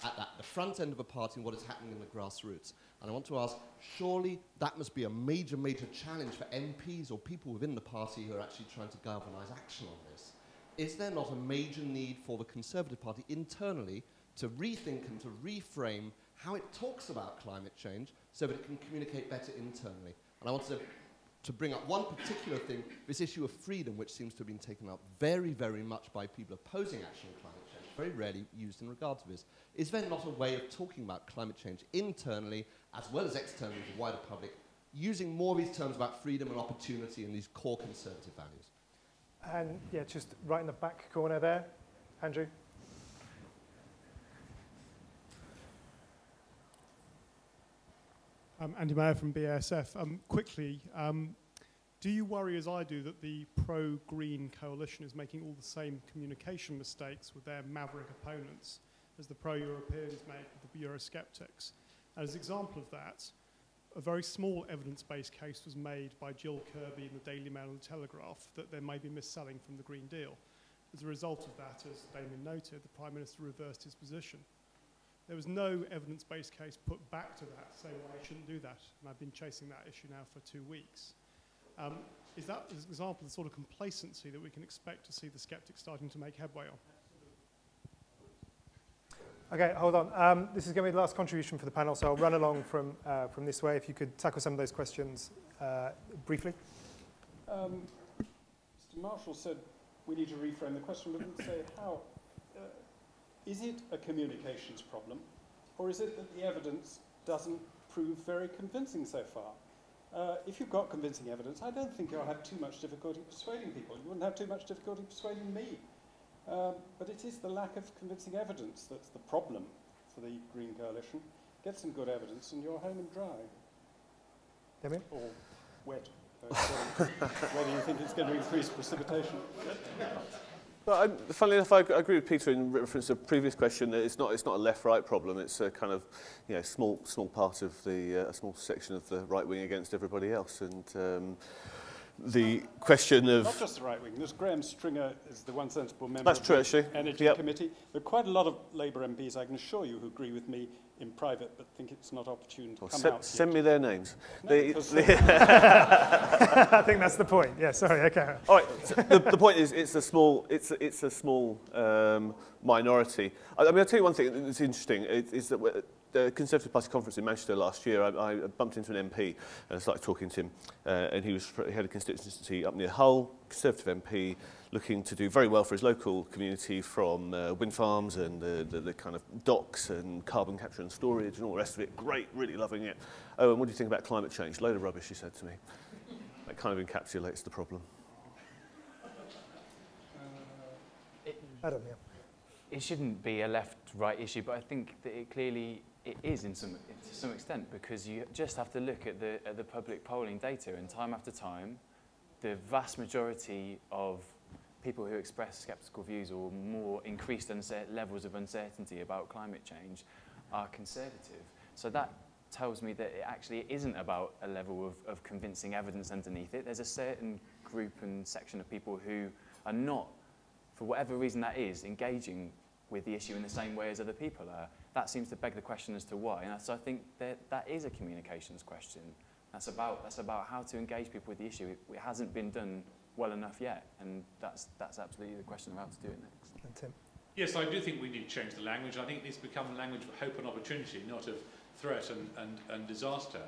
at the front end of a party and what is happening in the grassroots. And I want to ask, surely that must be a major, major challenge for MPs or people within the party who are actually trying to galvanise action on this. Is there not a major need for the Conservative Party internally to rethink and to reframe how it talks about climate change so that it can communicate better internally? And I wanted to bring up one particular thing, this issue of freedom, which seems to have been taken up very, very much by people opposing action on climate change, very rarely used in regard to this. Is there not a way of talking about climate change internally as well as externally to the wider public, using more of these terms about freedom and opportunity and these core conservative values? And yeah, just right in the back corner there, Andrew. Andy Mayer from BASF. Quickly, do you worry, as I do, that the pro-green coalition is making all the same communication mistakes with their maverick opponents as the pro-Europeans make with the Eurosceptics? As an example of that, a very small evidence-based case was made by Jill Kirby in the Daily Mail and the Telegraph that there may be mis-selling from the Green Deal. As a result of that, as Damien noted, the Prime Minister reversed his position. There was no evidence-based case put back to that, saying, well, I shouldn't do that. And I've been chasing that issue now for 2 weeks. Is that an example of the sort of complacency that we can expect to see the skeptics starting to make headway on? Okay, hold on. This is going to be the last contribution for the panel, so I'll run along from this way. If you could tackle some of those questions briefly. Mr. Marshall said we need to reframe the question, but didn't say how. Is it a communications problem, or is it that the evidence doesn't prove very convincing so far? If you've got convincing evidence, I don't think you'll have too much difficulty persuading people. You wouldn't have too much difficulty persuading me. But it is the lack of convincing evidence that's the problem for the Green Coalition. Get some good evidence and you're home and dry. Damien? Or wet. Whether you think it's going to increase precipitation. Well, funnily enough, I agree with Peter in reference to a previous question. It's not a left-right problem. It's a kind of small part of a small section of the right wing against everybody else. And the question of... Not just the right wing. There's Graham Stringer is the one sensible member That's true, of actually. the Energy Committee. There are quite a lot of Labour MPs, I can assure you, who agree with me in private but think it's not opportune to come out. Send me their names. No, I think that's the point. Yeah, sorry, okay. All right, so the point is it's a small minority. I mean, I'll tell you one thing that's interesting, is that the Conservative Party conference in Manchester last year, I bumped into an MP and I started talking to him, and he had a constituency up near Hull, Conservative MP, looking to do very well for his local community from wind farms and the kind of docks and carbon capture and storage and all the rest of it. Great, really loving it. Oh, and what do you think about climate change? Load of rubbish, he said to me. That kind of encapsulates the problem. Adam, yeah. It shouldn't be a left-right issue, but I think that it clearly is to some extent, because you just have to look at the public polling data, and time after time, the vast majority of people who express sceptical views or more increased levels of uncertainty about climate change are conservative. So that tells me that it actually isn't about a level of convincing evidence underneath it. There's a certain group and section of people who are not, for whatever reason that is, engaging with the issue in the same way as other people are. That seems to beg the question as to why. And so I think that is a communications question. That's about how to engage people with the issue. It hasn't been done well enough yet, and that's absolutely the question of how to do it next. And Tim? Yes, I do think we need to change the language. I think it needs to become a language of hope and opportunity, not of threat and disaster.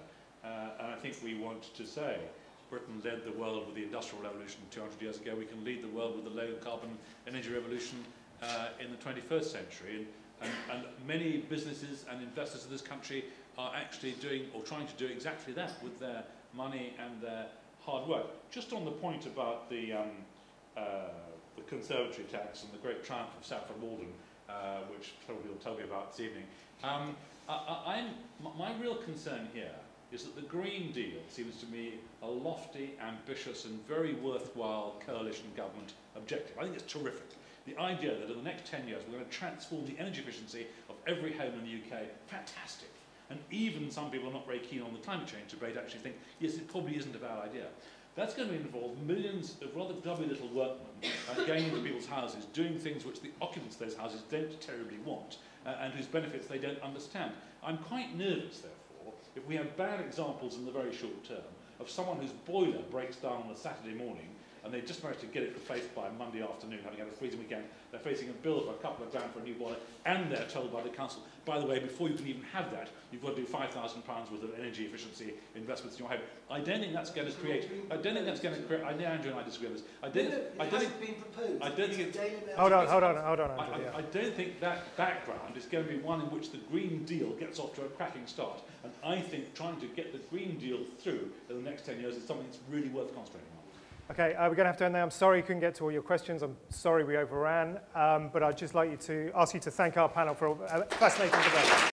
And I think we want to say Britain led the world with the Industrial Revolution 200 years ago. We can lead the world with the low-carbon energy revolution in the 21st century. And many businesses and investors in this country are actually doing or trying to do exactly that with their money and their hard work. Just on the point about the Conservatory Tax and the great triumph of Saffron Walden, which probably will tell me about this evening, my real concern here is that the Green Deal seems to me a lofty, ambitious and very worthwhile coalition government objective. I think it's terrific. The idea that in the next 10 years we're going to transform the energy efficiency of every home in the UK, fantastic. And even some people are not very keen on the climate change debate actually think, yes, it probably isn't a bad idea. That's going to involve millions of rather grubby little workmen going into people's houses, doing things which the occupants of those houses don't terribly want, and whose benefits they don't understand. I'm quite nervous, therefore, if we have bad examples in the very short term of someone whose boiler breaks down on a Saturday morning and they just managed to get it replaced by Monday afternoon, having had a freezing weekend. They're facing a bill of a couple of grand for a new boiler, and they're told by the council, by the way, before you can even have that, you've got to do £5,000 worth of energy efficiency investments in your home. I don't think that's going to create. I don't think that's going to create. I know Andrew and I disagree on this. I don't think. Hold on, Andrew. I don't think that background is going to be one in which the Green Deal gets off to a cracking start. And I think trying to get the Green Deal through in the next 10 years is something that's really worth concentrating on. Okay, we're going to have to end there. I'm sorry you couldn't get to all your questions. I'm sorry we overran. But I'd just like you to ask you to thank our panel for a fascinating debate.